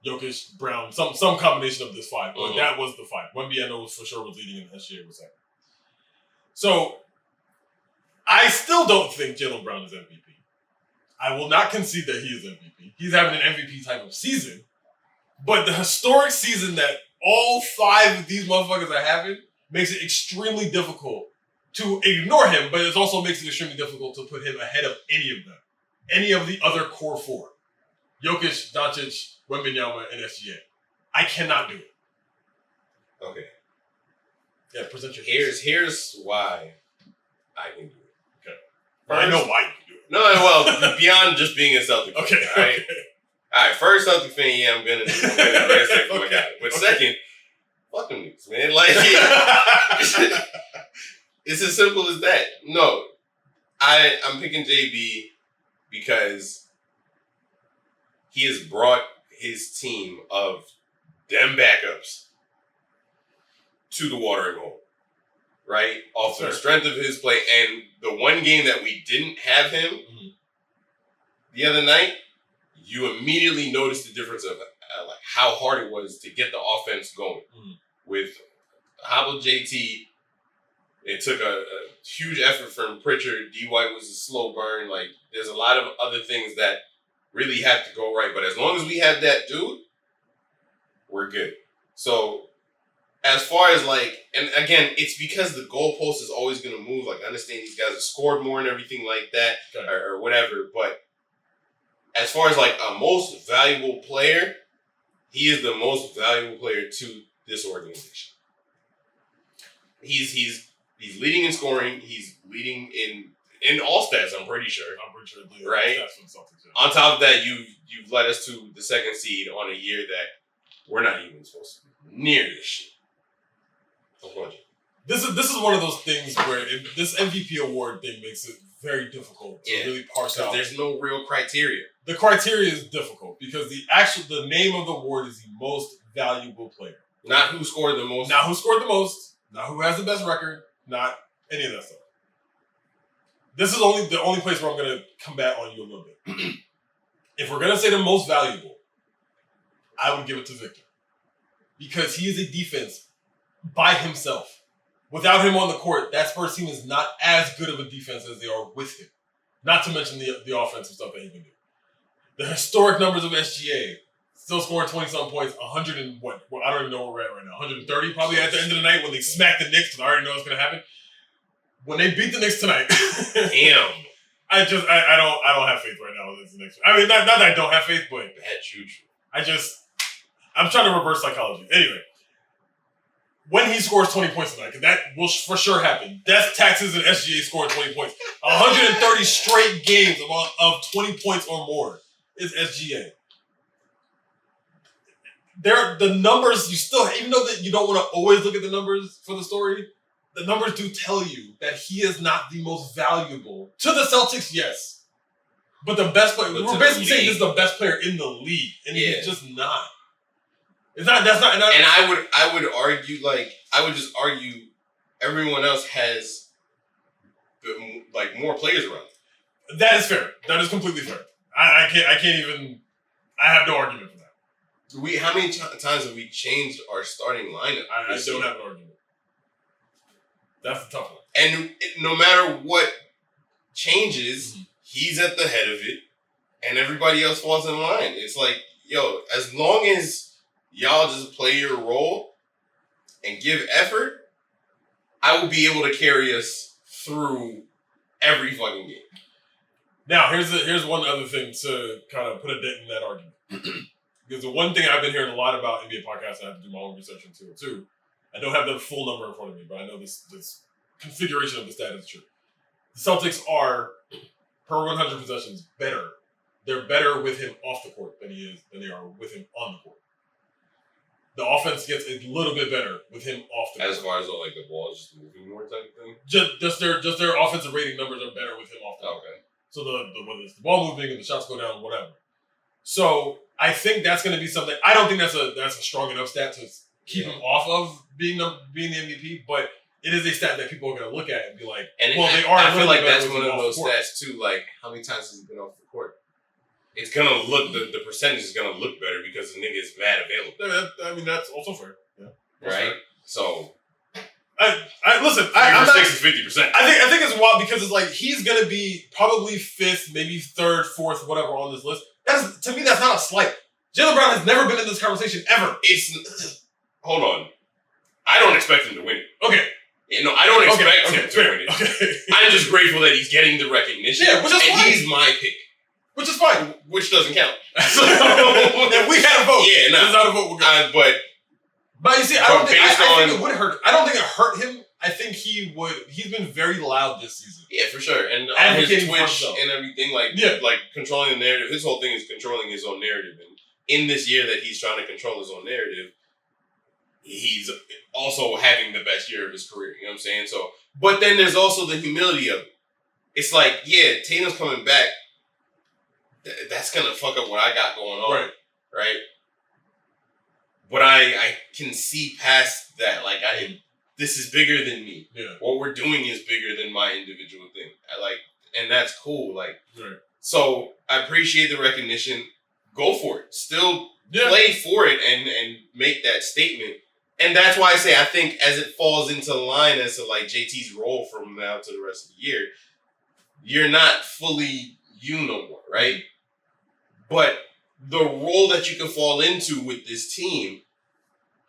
Jokic, Brown, some combination of this 5. But that was the 5. Wemby, I know, for sure was leading, and SGA was second. So, I still don't think Jaylen Brown is MVP. I will not concede that he is MVP. He's having an MVP type of season, But the historic season that all 5 of these motherfuckers are having makes it extremely difficult to ignore him, but it also makes it extremely difficult to put him ahead of any of them. Any of the other core 4. Jokic, Doncic, Wembanyama, and SGA. I cannot do it. Okay. Yeah, present your Here's why I can do it. Okay. First, I know why you can do it. No, well, beyond just being a Celtic fan. Okay. Right? Okay. All right, first Celtic fan, yeah, I'm gonna say for my guy. But second, fuck them niggas, man. Like, it's as simple as that. No, I'm picking JB because he has brought his team of them backups to the watering hole, right? Off the strength of his play. And the one game that we didn't have him the other night, you immediately noticed the difference of like how hard it was to get the offense going. With hobbled JT, it took a huge effort from Pritchard. DWade was a slow burn. Like, there's a lot of other things that really have to go right. But as long as we have that dude, we're good. So, as far as like, and again, it's because the goalpost is always going to move. Like, I understand these guys have scored more and everything like that, or whatever. But as far as like a most valuable player, he is the most valuable player to this organization. He's leading in scoring. He's leading in all stats. I'm pretty sure. Right. On top of that, you've led us to the 2nd seed on a year that we're not even supposed to be near this shit. This is one of those things where this MVP award thing makes it very difficult to really parse out. There's no real criteria. The criteria is difficult because the name of the award is the most valuable player. Not who scored the most. Not who scored the most. Not who has the best record. Not any of that stuff. This is the only place where I'm going to combat on you a little bit. If we're going to say the most valuable, I would give it to Victor. Because he is a defense by himself. Without him on the court, that Spurs team is not as good of a defense as they are with him. Not to mention the offensive stuff that he can do. The historic numbers of SGA, still scoring 20-something points, 100 and what? Well, I don't even know where we're at right now. 130 probably at the end of the night when they smack the Knicks, because I already know what's going to happen. When they beat the Knicks tonight, damn. I don't have faith right now against the Knicks. I mean, not that I don't have faith, but bad juju. I'm trying to reverse psychology. Anyway, when he scores 20 points tonight, because that will for sure happen. Death taxes and SGA scoring 20 points. 130 straight games of 20 points or more is SGA. The numbers, you still, even though that you don't want to always look at the numbers for the story, the numbers do tell you that he is not the most valuable. To the Celtics, yes. But the best player, we're basically saying this is the best player in the league. And he's just not. It's not, that's not. And I would argue, I would just argue everyone else has, more players around. That is fair. That is completely fair. I can't even, I have no argument for that. How many times have we changed our starting lineup? I don't have an argument. That's the tough one. And no matter what changes, he's at the head of it, and everybody else falls in line. It's like, yo, as long as y'all just play your role and give effort, I will be able to carry us through every fucking game. Now, here's one other thing to kind of put a dent in that argument. Because the one thing I've been hearing a lot about NBA podcasts, and I have to do my own research into it too. I don't have the full number in front of me, but I know this configuration of the stat is true. The Celtics are, per 100 possessions, better. They're better with him off the court than they are with him on the court. The offense gets a little bit better with him off the court. As far as the ball is just moving more type thing? Just their offensive rating numbers are better with him off the court. Okay. So whether it's the ball moving and the shots go down, whatever. So I think that's going to be something. I don't think that's a strong enough stat to keep him off of being the MVP, but it is a stat that people are going to look at and be like, they are. I feel like that's one of those stats too. Like, how many times has he been off the court? It's going to look, the percentage is going to look better because the nigga is mad available. I mean, that's also fair. Yeah. Right? Fair. So, listen. I'm not 50%. I think it's wild because it's like he's going to be probably 5th, maybe 3rd, 4th, whatever on this list. To me, that's not a slight. Jaylen Brown has never been in this conversation ever. Hold on. I don't expect him to win it. Okay. No, I don't expect him to win it. Okay. I'm just grateful that he's getting the recognition. Yeah, which is fine. He's my pick. Which is fine. Which doesn't count. If we had a vote. Yeah, no. It's not a vote. But you see, I think it would hurt. I don't think it hurt him. I think he would. He's been very loud this season. Yeah, for sure. And on his Twitch and everything, like controlling the narrative. His whole thing is controlling his own narrative. And in this year that he's trying to control his own narrative, he's also having the best year of his career. You know what I'm saying? So, but then there's also the humility of it. It's like, yeah, Tatum's coming back. That's gonna fuck up what I got going on, right? But I can see past that. Like, this is bigger than me. Yeah. What we're doing is bigger than my individual thing. And that's cool. So I appreciate the recognition. Go for it. Still play for it and make that statement. And that's why I say I think as it falls into line as to like JT's role from now to the rest of the year, you're not fully you no more, right? But the role that you can fall into with this team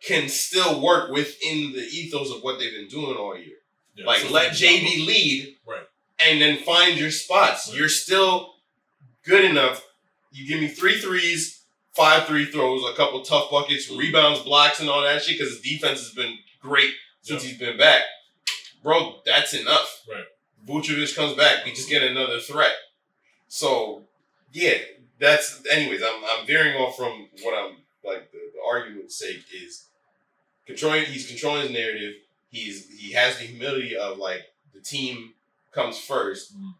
can still work within the ethos of what they've been doing all year. Yeah, like, let JB lead, and then find your spots. Right. You're still good enough. You give me 3 threes, 5 free throws, a couple tough buckets, rebounds, blocks, and all that shit, because his defense has been great since he's been back. Bro, that's enough. Right. Vucevic comes back. We just get another threat. So, yeah, anyways, I'm veering off from what I'm, like, the argument's sake is he's controlling his narrative. He has the humility of, like, the team comes first. Mm-hmm.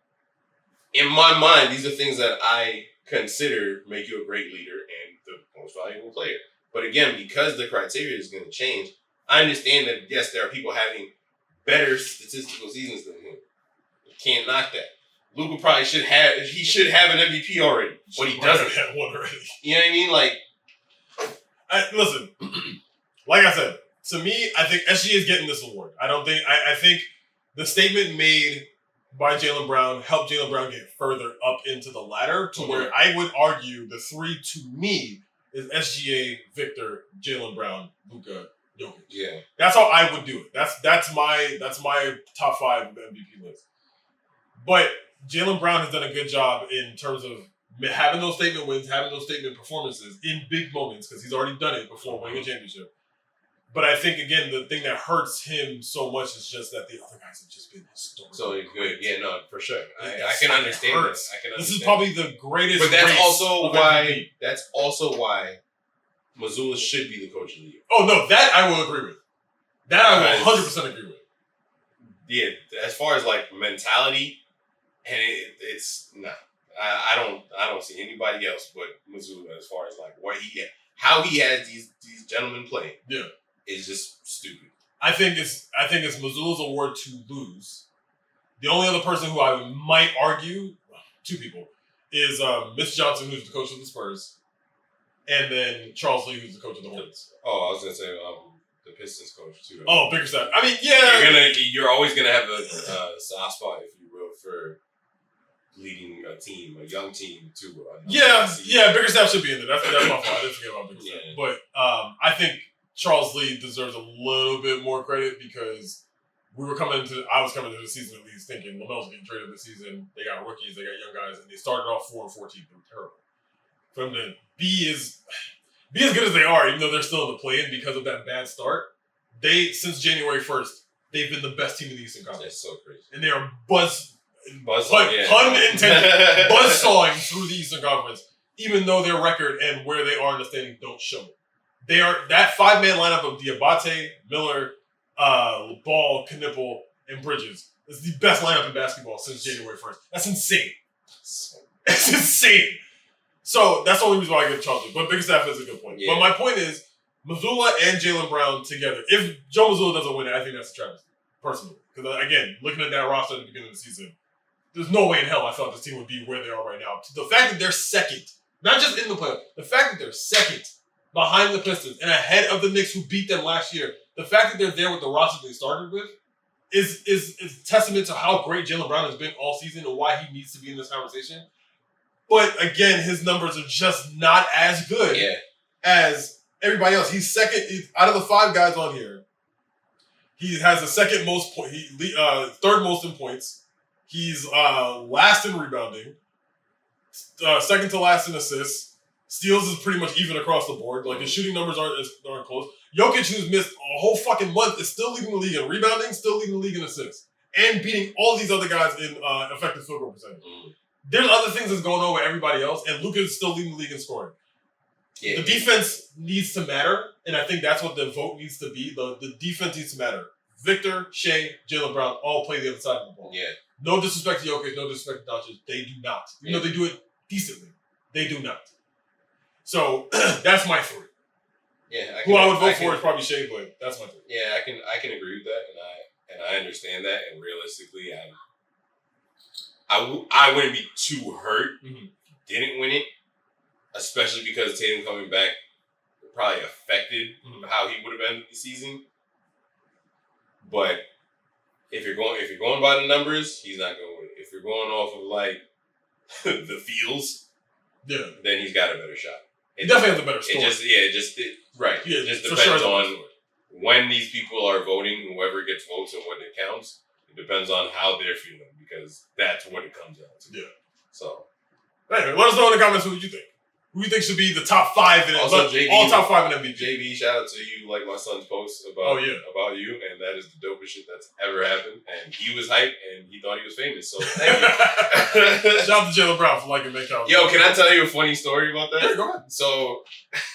In my mind, these are things that I consider make you a great leader and the most valuable player. But again, because the criteria is going to change, I understand that, yes, there are people having better statistical seasons than him. You can't knock that. Luka probably should have an MVP already, but he doesn't have one already. You know what I mean? Like, listen, like I said, to me, I think SGA is getting this award. I think the statement made by Jaylen Brown helped Jaylen Brown get further up into the ladder to where I would argue the 3 to me is SGA, Victor, Jaylen Brown, Luka, Jokic. Yeah. That's how I would do it. That's my top 5 MVP list. But Jaylen Brown has done a good job in terms of having those statement wins, having those statement performances in big moments, because he's already done it before winning a championship. But I think, again, the thing that hurts him so much is just that the other guys have just been historic. So good. Yeah, no, for sure. I can understand this. This is probably the greatest. But that's also why Mazzulla should be the coach of the year. Oh, no, that I will agree with. That I will 100% agree with. Yeah, as far as, like, mentality, and it's nah. I don't see anybody else but Mazzulla as far as, like, how he has these gentlemen playing. Yeah. Is just stupid. I think it's Mazzulla's award to lose. The only other person who I might argue, 2 people, is Mitch Johnson, who's the coach of the Spurs, and then Charles Lee, who's the coach of the Hornets. Oh, I was gonna say the Pistons coach too. Oh, Bickerstaff. I mean, yeah. You're always gonna have a soft spot, if you will, for leading a young team too. Bickerstaff should be in there. That's my fault. I didn't forget about Bickerstaff. Yeah. But I think Charles Lee deserves a little bit more credit because I was coming into the season at least thinking LaMelo's getting traded this season. They got rookies, they got young guys, and they started off 4-14. They were terrible. For them to be as good as they are, even though they're still in the play-in because of that bad start, since January 1st, they've been the best team in the Eastern Conference. That's so crazy. And they are pun intended, buzzsawing through the Eastern Conference, even though their record and where they are in the standing don't show it. They are that 5-man lineup of Diabate, Miller, Ball, Knipple, and Bridges is the best lineup in basketball since January 1st. That's insane. It's insane. So that's the only reason why I give Charles Lee. But Bickerstaff is a good point. Yeah. But my point is, Mazzulla and Jaylen Brown together. If Joe Mazzulla doesn't win it, I think that's a travesty, personally. Because again, looking at that roster at the beginning of the season, there's no way in hell I thought this team would be where they are right now. The fact that they're second, not just in the playoffs, the fact that they're second behind the Pistons and ahead of the Knicks who beat them last year, the fact that they're there with the roster they started with is testament to how great Jaylen Brown has been all season and why he needs to be in this conversation. But again, his numbers are just not as good as everybody else. He's second out of the 5 guys on here. He has the second most third most in points. He's last in rebounding, second to last in assists. Steals is pretty much even across the board. Like his shooting numbers aren't close. Jokic, who's missed a whole fucking month, is still leading the league in rebounding, still leading the league in assists, and beating all these other guys in effective field goal percentage. There's other things that's going on with everybody else, and Luka is still leading the league in scoring. The defense needs to matter, and I think that's what the vote needs to be. The defense needs to matter. Victor, Shea, Jaylen Brown all play the other side of the ball. No disrespect to Jokic, no disrespect to Doncic. They do not. Even though they do it decently, they do not. So that's my 3. Who I would vote for is probably Shea, but that's my 3. Yeah, I can agree with that, and I understand that. And realistically, I wouldn't be too hurt if he didn't win it, especially because Tatum coming back probably affected how he would have ended the season. But if you're going by the numbers, he's not going to win. If you're going off of like the feels, then he's got a better shot. It definitely has a better story. It just depends on when these people are voting. Whoever gets votes and what it counts, it depends on how they're feeling because that's what it comes down to. Yeah. So, anyway, let us know in the comments who you think. Who you think should be the top 5 in also, JB, all top 5 in MVP? JB, shout out to you, like my son's post about you, and that is the dopest shit that's ever happened. And he was hyped, and he thought he was famous. So thank you. Shout out to Jaylen Brown for liking Mancow. Yo, can I tell you a funny story about that? Yeah, go ahead. So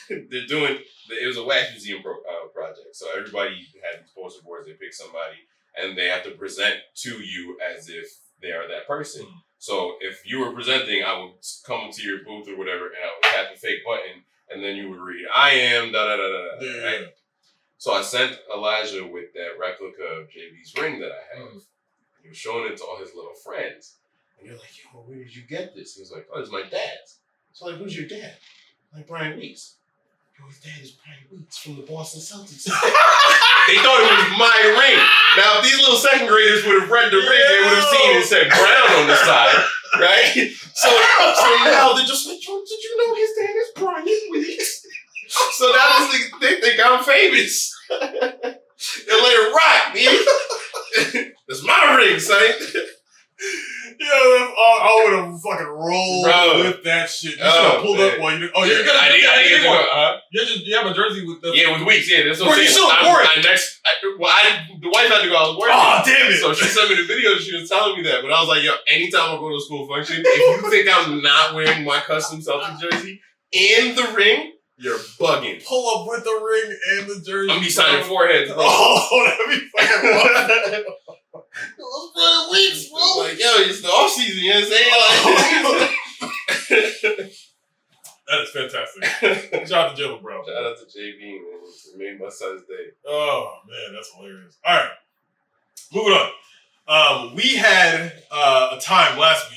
it was a wax museum project. So everybody had these poster boards. They pick somebody, and they have to present to you as if they are that person. So if you were presenting, I would come to your booth or whatever, and I would tap a fake button, and then you would read, "I am da da da da da." Right? So I sent Elijah with that replica of JB's ring that I have. He was showing it to all his little friends, and you're like, "Yo, where did you get this?" He was like, "Oh, it's my dad's." So like, "Who's your dad?" I'm like, "Brian Weeks." Yo, his dad is Brian Weeks from the Boston Celtics. They thought it was my ring. Now, if these little second graders would have read the ring, they would have seen it said Brown on the side, right? So now they're just like, "Did you know his dad is Brian Weeks?" So now they think I'm famous. They'll let it rock, man. That's my ring, son. Yo, I would have fucking rolled with that shit. You should have pulled up while you did. Oh, you're gonna. I didn't get one. You have a jersey with the. Yeah, with Weeks. Yeah, that's what I'm saying. You should have wore it. The wife had to go. I was working. Oh, damn it! So she sent me the video. She was telling me that, but I was like, "Yo, anytime I go to a school function, if you think I'm not wearing my custom Celtics jersey and the ring, you're bugging." Pull up with the ring and the jersey. I'm gonna be signing foreheads, bro. Oh, that'd be fucking awesome. Those Brian Weeks, bro. Like, yo, it's the off season. You know what I'm saying? That is fantastic. Shout out to Jaylen Brown. Shout out to JB, man. It made my son's day. Oh, man, that's hilarious. All right. Moving on. We had a time last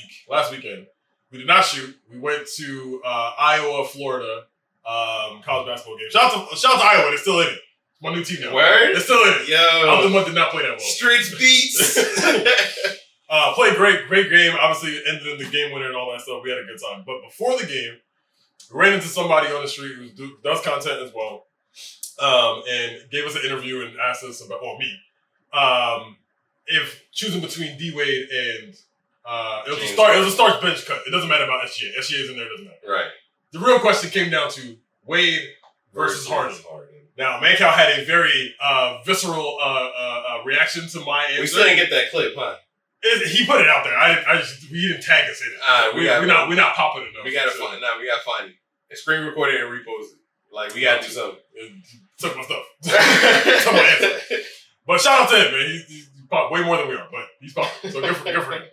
weekend. We did not shoot. We went to Iowa, Florida college basketball game. Shout out to Iowa. They're still in it. It's my new team now. Word? They're still in it. Yo. Alabama did not play that well. Streets beats. Played great game. Obviously, it ended in the game winner and all that stuff. We had a good time. But before the game, we ran into somebody on the street who does content as well, and gave us an interview and asked us about, me, if choosing between DWade and it was a Starks bench cut. It doesn't matter about SGA. SGA's in there, doesn't matter. Right. The real question came down to Wade versus Harden. Now, Mancow had a very visceral reaction to my answer. We still didn't get that clip, huh? He put it out there. We didn't tag us in it. We're not popping enough. We gotta find it. And screen record it and repost it. Like, we gotta do something. Took my stuff. Took my answer. But shout out to him, man. He's popped way more than we are, but he's popping. So good for him.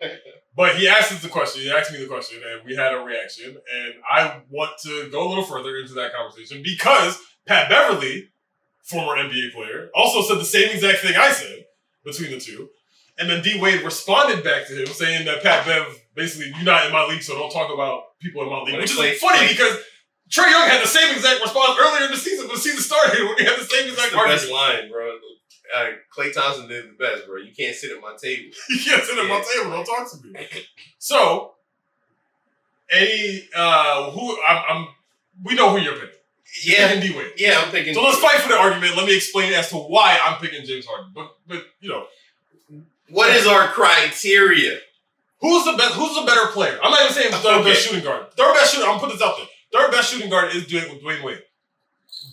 But he asked us the question. He asked me the question, and we had a reaction. And I want to go a little further into that conversation because Pat Beverly, former NBA player, also said the same exact thing I said between the two. And then D-Wade responded back to him saying that Pat Bev, basically, you're not in my league, so don't talk about people in my league. Which is funny because Trae Young had the same exact response earlier in the season when the season started. When he had the same exact argument. That's the best line, bro. Klay Thompson did the best, bro. You can't sit at my table. You can't sit at my table. Don't talk to me. So, we know who you're picking. Yeah. Picking D-Wade. Yeah, I'm picking. So let's fight for the argument. Let me explain as to why I'm picking James Harden. But what is our criteria? Who's the better player? I'm not even saying third best shooting guard. Third best shooting. I'm gonna put this out there. Third best shooting guard is Dwayne Wade.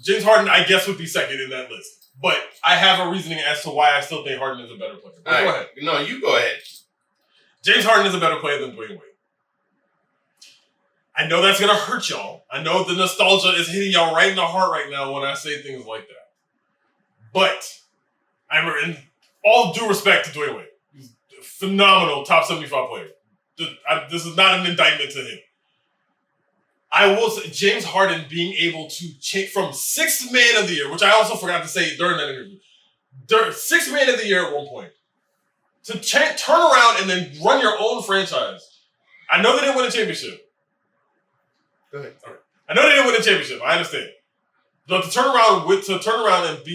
James Harden, I guess, would be second in that list. But I have a reasoning as to why I still think Harden is a better player. Go ahead. No, you go ahead. James Harden is a better player than Dwayne Wade. I know that's going to hurt y'all. I know the nostalgia is hitting y'all right in the heart right now when I say things like that. But I'm in all due respect to Dwayne Wade. He's a phenomenal top 75 player. This is not an indictment to him. I will say James Harden being able to change from sixth man of the year, which I also forgot to say during that interview, sixth man of the year at one point, to turn around and then run your own franchise. I know they didn't win a championship. Go ahead. All right. I know they didn't win a championship. I understand. But to turn around and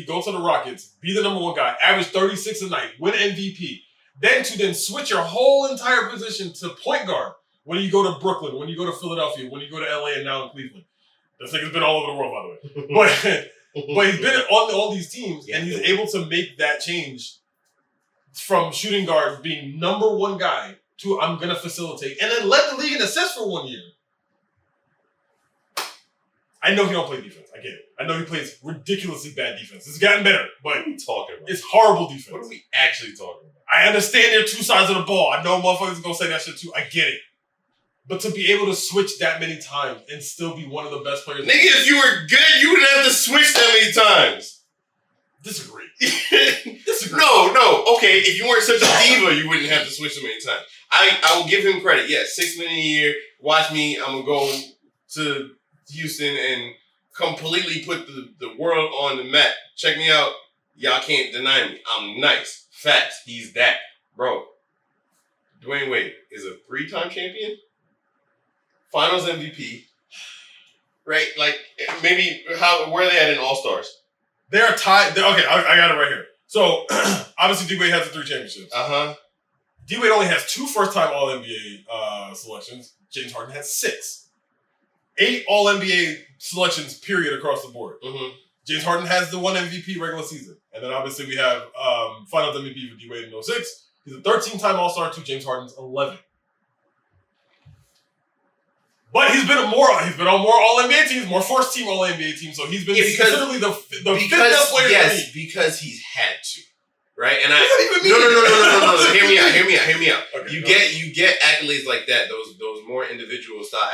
go to the Rockets, be the number one guy, average 36 a night, win MVP, then switch your whole entire position to point guard. When you go to Brooklyn, when you go to Philadelphia, when you go to LA, and now in Cleveland. This nigga's been all over the world, by the way. But he's been on all these teams, and he's able to make that change from shooting guard being number one guy to I'm going to facilitate, and then led the league in assists for 1 year. I know he don't play defense. I get it. I know he plays ridiculously bad defense. It's gotten better, but what are we talking about? It's horrible defense. What are we actually talking about? I understand there are two sides of the ball. I know motherfuckers are going to say that shit too. I get it. But to be able to switch that many times and still be one of the best players. Nigga, if you were good, you wouldn't have to switch that many times. Disagree. No. Okay, if you weren't such a diva, you wouldn't have to switch so many times. I will give him credit. Yeah, $6 million a year. Watch me. I'm going to go to Houston and completely put the world on the map. Check me out. Y'all can't deny me. I'm nice. Facts. He's that. Bro, Dwayne Wade is a 3-time champion. Finals MVP, right? Like maybe where are they at in All Stars? They are tied. Okay, I got it right here. So obviously D-Wade has the 3 championships. D-Wade only has 2 first-time All NBA selections. James Harden has 6, 8 All NBA selections. Period across the board. James Harden has the 1 MVP regular season, and then obviously we have Finals MVP for D-Wade in 06. He's a 13-time All-Star to James Harden's 11. But he's been on more All-NBA teams, more first-team All-NBA teams, so he's been considerably the fifth best player in the league. Because he's had to, right? And no. Hear me out. Okay, you get accolades like that, those more individual style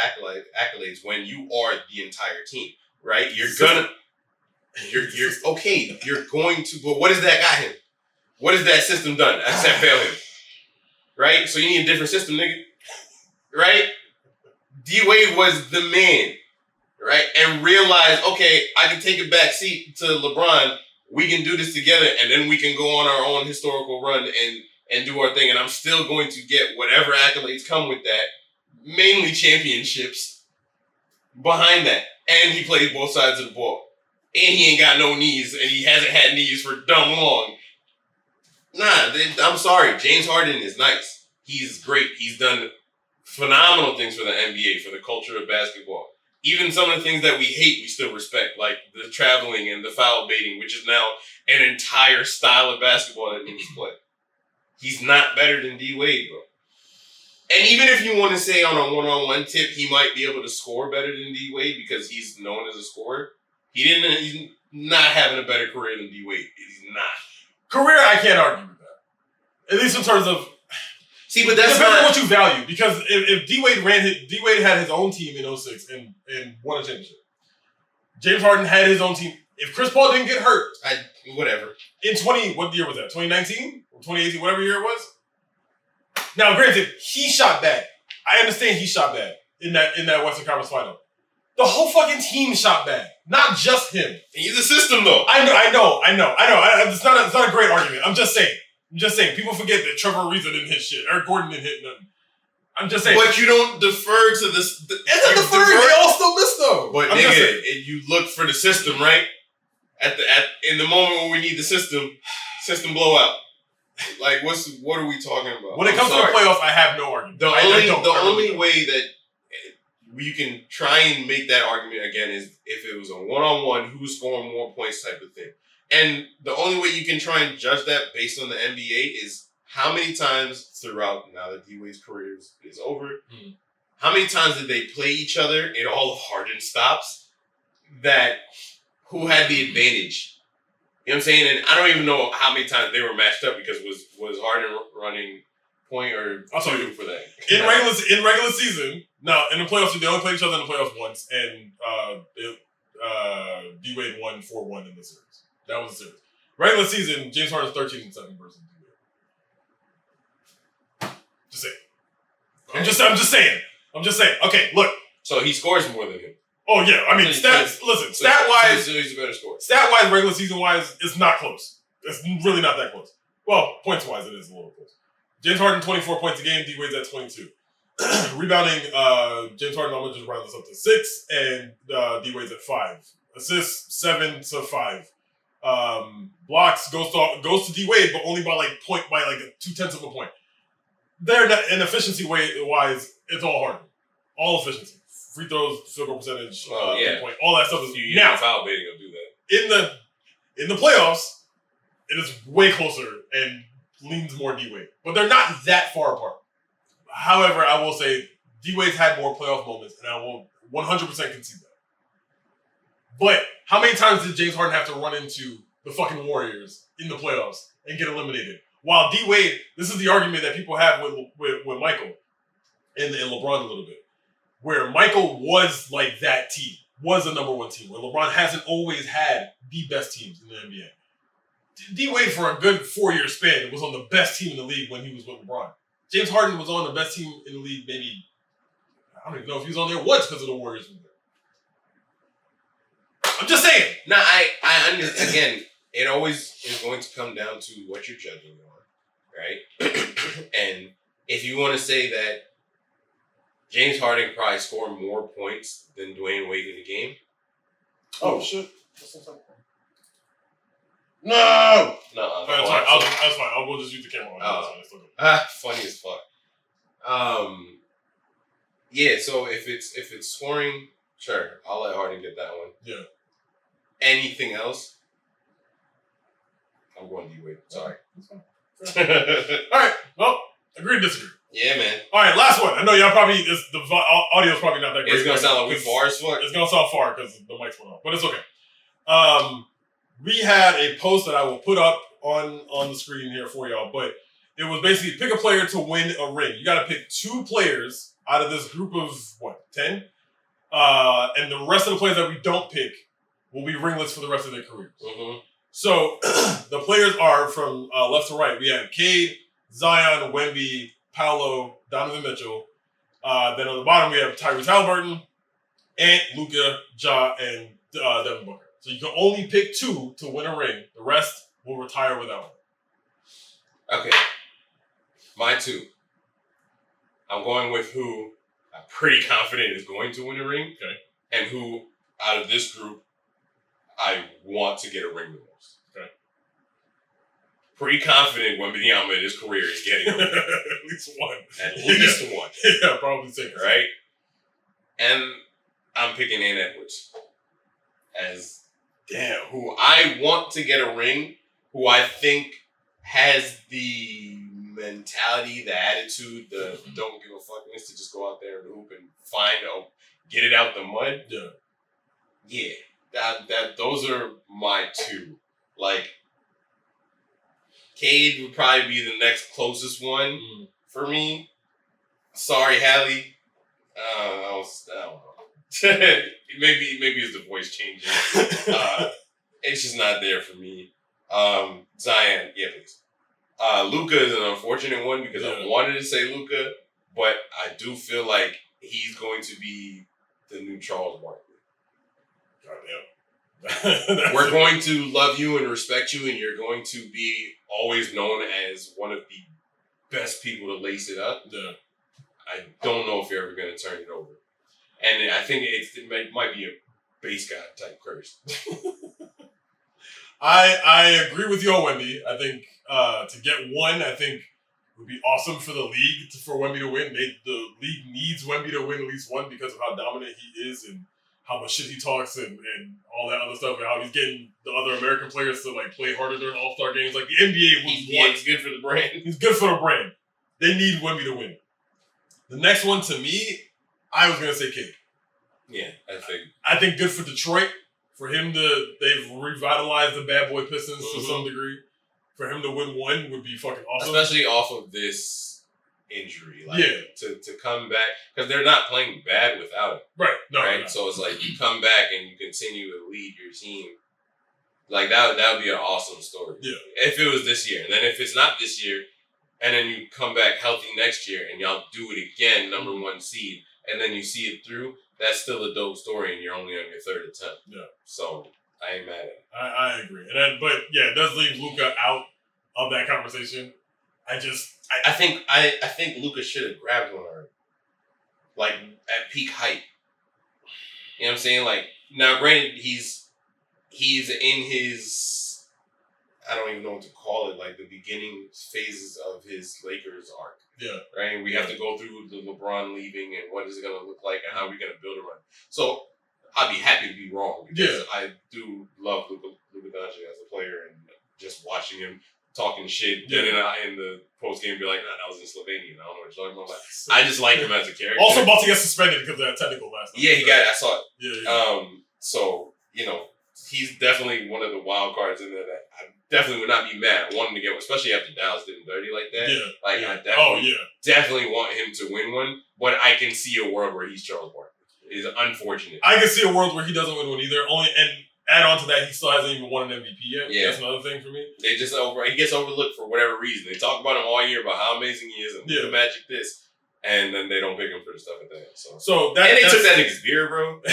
accolades when you are the entire team, right? You're going to, but what has that got him? What has that system done except fail him? Right? So you need a different system, nigga. Right? D-Wade was the man, right? And realized, okay, I can take a back seat to LeBron. We can do this together, and then we can go on our own historical run and do our thing. And I'm still going to get whatever accolades come with that, mainly championships, behind that. And he played both sides of the ball. And he ain't got no knees, and he hasn't had knees for dumb long. Nah, I'm sorry. James Harden is nice. He's great. He's done phenomenal things for the NBA, for the culture of basketball. Even some of the things that we hate, we still respect, like the traveling and the foul baiting, which is now an entire style of basketball that needs play. He's not better than D-Wade, bro. And even if you want to say on a one-on-one tip, he might be able to score better than D-Wade because he's known as a scorer. He's not having a better career than D-Wade. He's not. Career, I can't argue with that. At least in terms of. See, but that's depends on what you value. Because if D-Wade had his own team in 06 and won a championship. James Harden had his own team. If Chris Paul didn't get hurt, whatever. In what year was that? 2019 or 2018, whatever year it was. Now, granted, he shot bad. I understand he shot bad in that Western Conference final. The whole fucking team shot bad, not just him. He's a system, though. I know. It's not a great argument. I'm just saying. People forget that Trevor Ariza didn't hit shit. Eric Gordon didn't hit nothing. I'm just saying. But you don't defer to this. It's a defer. They all still miss though. But nigga, you look for the system, right? In the moment when we need the system blowout. Like what are we talking about? When it comes to the playoffs, I have no argument. The only way that you can try and make that argument again is if it was a one-on-one, who's scoring more points type of thing. And the only way you can try and judge that based on the NBA is how many times throughout, now that D-Wade's career is over, how many times did they play each other in all of Harden stops that who had the advantage? You know what I'm saying? And I don't even know how many times they were matched up because was Harden running point or I'll tell you for that? In regular season, now in the playoffs, they only played each other in the playoffs once, and D-Wade won 4-1 in the series. That was the series. Regular season, James Harden's 13-7 versus D-Wade. Just saying. I'm just saying. Okay, look. So he scores more than him. Oh yeah, I mean, stat wise, he's a better scorer. Stat wise, regular season wise, it's not close. It's really not that close. Well, points wise, it is a little close. James Harden 24 points a game. D-Wade's at 22. Rebounding, James Harden almost just rounds us up to 6, and D-Wade's at 5. Assists 7 to 5. Blocks goes to D-Wade, but only by like 0.2 of a point. They're not, in efficiency wise, it's all Harden. All efficiency. Free throws, field goal percentage, point, all that stuff is now foul baiting will do that. In the playoffs, it is way closer and leans more D-Wade. But they're not that far apart. However, I will say D-Wade's had more playoff moments, and I will 100% concede that. But how many times did James Harden have to run into the fucking Warriors in the playoffs and get eliminated? While D-Wade, this is the argument that people have with Michael and LeBron a little bit, where Michael was like that team, was the number one team, where LeBron hasn't always had the best teams in the NBA. D-Wade, for a good 4-year span, was on the best team in the league when he was with LeBron. James Harden was on the best team in the league maybe, I don't even know if he was on there once because of the Warriors. I'm just saying. No, I understand. Again, it always is going to come down to what you're judging on, right? And if you want to say that James Harden probably scored more points than Dwayne Wade in the game. Oh, shit. No! That's fine. I'll go just use the camera. Funny as fuck. Yeah, so if it's scoring, sure, I'll let Harden get that one. Yeah. Anything else? I'm going D-Wade. Sorry. All right. Well, agree to disagree. Yeah, man. All right, last one. I know y'all probably, the audio's probably not that great. It's going to sound like we far as fuck. It's going to sound far because the mics went off, but it's okay. We had a post that I will put up on the screen here for y'all, but it was basically pick a player to win a ring. You got to pick 2 players out of this group of, 10? And the rest of the players that we don't pick will be ringless for the rest of their careers. Mm-hmm. So the players are from left to right. We have Cade, Zion, Wemby, Paolo, Donovan Mitchell. Then on the bottom, we have Tyrese Halliburton, Ant, Luka, Ja, and Devin Booker. So you can only pick 2 to win a ring. The rest will retire without one. Okay. My 2. I'm going with who I'm pretty confident is going to win a ring. Okay. And who, out of this group, I want to get a ring the most. Okay. Pretty confident Wembanyama in his career is getting a ring. At least one. At least one. Yeah, probably 6. Right? And I'm picking Ant Edwards as who I want to get a ring, who I think has the mentality, the attitude, the don't give a fuckness to just go out there and hoop and get it out the mud. Yeah. Yeah. That those are my 2. Like, Cade would probably be the next closest one for me. Sorry, Hallie. I don't know. maybe it's the voice changing. It's just not there for me. Zion, yeah, please. Luka is an unfortunate one because I wanted to say Luka, but I do feel like he's going to be the new Charles Barkley. Goddamn. We're going to love you and respect you, and you're going to be always known as one of the best people to lace it up. Yeah. I don't know if you're ever going to turn it over. And I think it might be a base god type curse. I agree with you on Wemby. I think to get one, I think It would be awesome for the league for Wemby to win. The league needs Wemby to win at least one because of how dominant he is and how much shit he talks and all that other stuff and how he's getting the other American players to like play harder during All-Star games. Like the NBA He's good for the brand. He's good for the brand. They need Wemby to win. The next one to me, I was gonna say King. Yeah, I think good for Detroit. For him they've revitalized the bad boy Pistons to some degree. For him to win one would be fucking awesome. Especially off of this injury. Like, yeah. To come back, because they're not playing bad without him. Right. No, right? No. So it's like you come back and you continue to lead your team. Like that would be an awesome story. Yeah. If it was this year. And then if it's not this year, and then you come back healthy next year and y'all do it again, number one seed, and then you see it through, that's still a dope story and you're only on your third attempt. Yeah. So I ain't mad at it. I agree. But yeah, it does leave Luka out of that conversation. I think Luka should have grabbed one already. Like at peak height. You know what I'm saying? Like now granted he's in his, I don't even know what to call it, like the beginning phases of his Lakers arc. Yeah. Right? And we have to go through the LeBron leaving and what is it gonna look like and how we're gonna build around. So I'd be happy to be wrong because I do love Luka Doncic as a player and just watching him talking shit, then in the post game be like, nah, that was in Slovenia. I don't know what you're talking about. Like, I just like him as a character. Also about to get suspended because of that technical last night. Yeah, he got it. I saw it. Yeah. So, you know, he's definitely one of the wild cards in there that I definitely would not be mad. I want him to get, especially after Dallas did him dirty like that. Yeah. Like, I definitely want him to win one, but I can see a world where he's Charles Barkley. It's unfortunate. I can see a world where he doesn't win one either. And add on to that, he still hasn't even won an MVP yet. Yeah. That's another thing for me. He gets overlooked for whatever reason. They talk about him all year about how amazing he is and the magic this, and then they don't pick him for the stuff at the end. So that, and they took that nigga's beer, bro. They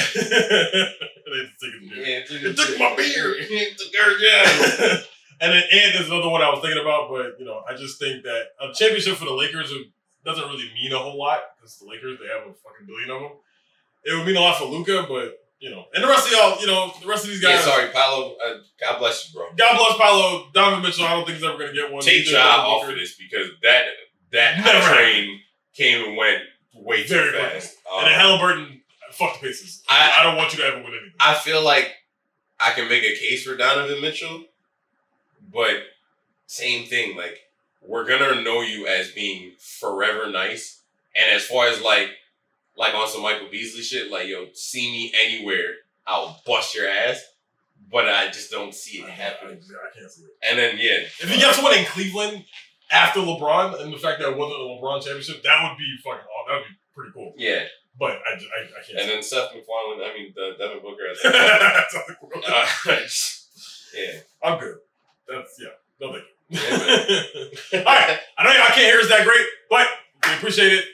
took his beer. Yeah, it took my beer. It took her, yeah. And there's another one I was thinking about, but I just think that a championship for the Lakers doesn't really mean a whole lot because the Lakers, they have a fucking billion of them. It would mean a lot for Luka, but and the rest of y'all, the rest of these guys. Yeah, sorry, Paolo. God bless you, bro. God bless Paolo. Donovan Mitchell, I don't think he's ever going to get one. Take Ja off of this because that train came and went way too fast. And then Halliburton, fuck the Pacers. I don't want you to ever win anything. I feel like I can make a case for Donovan Mitchell, but same thing. Like, we're going to know you as being forever nice. And as far as like on some Michael Beasley shit, like, yo, see me anywhere, I'll bust your ass. But I just don't see it happening. I can't see it. And then, if he gets one in Cleveland after LeBron, and the fact that it wasn't a LeBron championship, that would be fucking awesome. That would be pretty cool. Yeah. But I can't. And then Seth MacFarlane, Devin Booker. Yeah. I'm good. That's, no thank you. Yeah, all right. I know y'all can't hear us that great, but we appreciate it.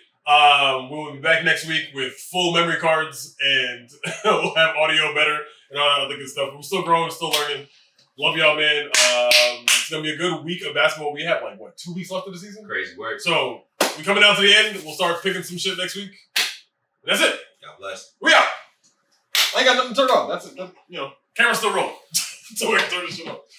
We'll be back next week with full memory cards and we'll have audio better and all that other good stuff. We're still growing, still learning. Love y'all, man. It's going to be a good week of basketball. We have 2 weeks left of the season? Crazy work. So we're coming down to the end. We'll start picking some shit next week. And that's it. God bless. We out. I ain't got nothing turned on. That's it. Camera's still rolling. So we can turn this shit off.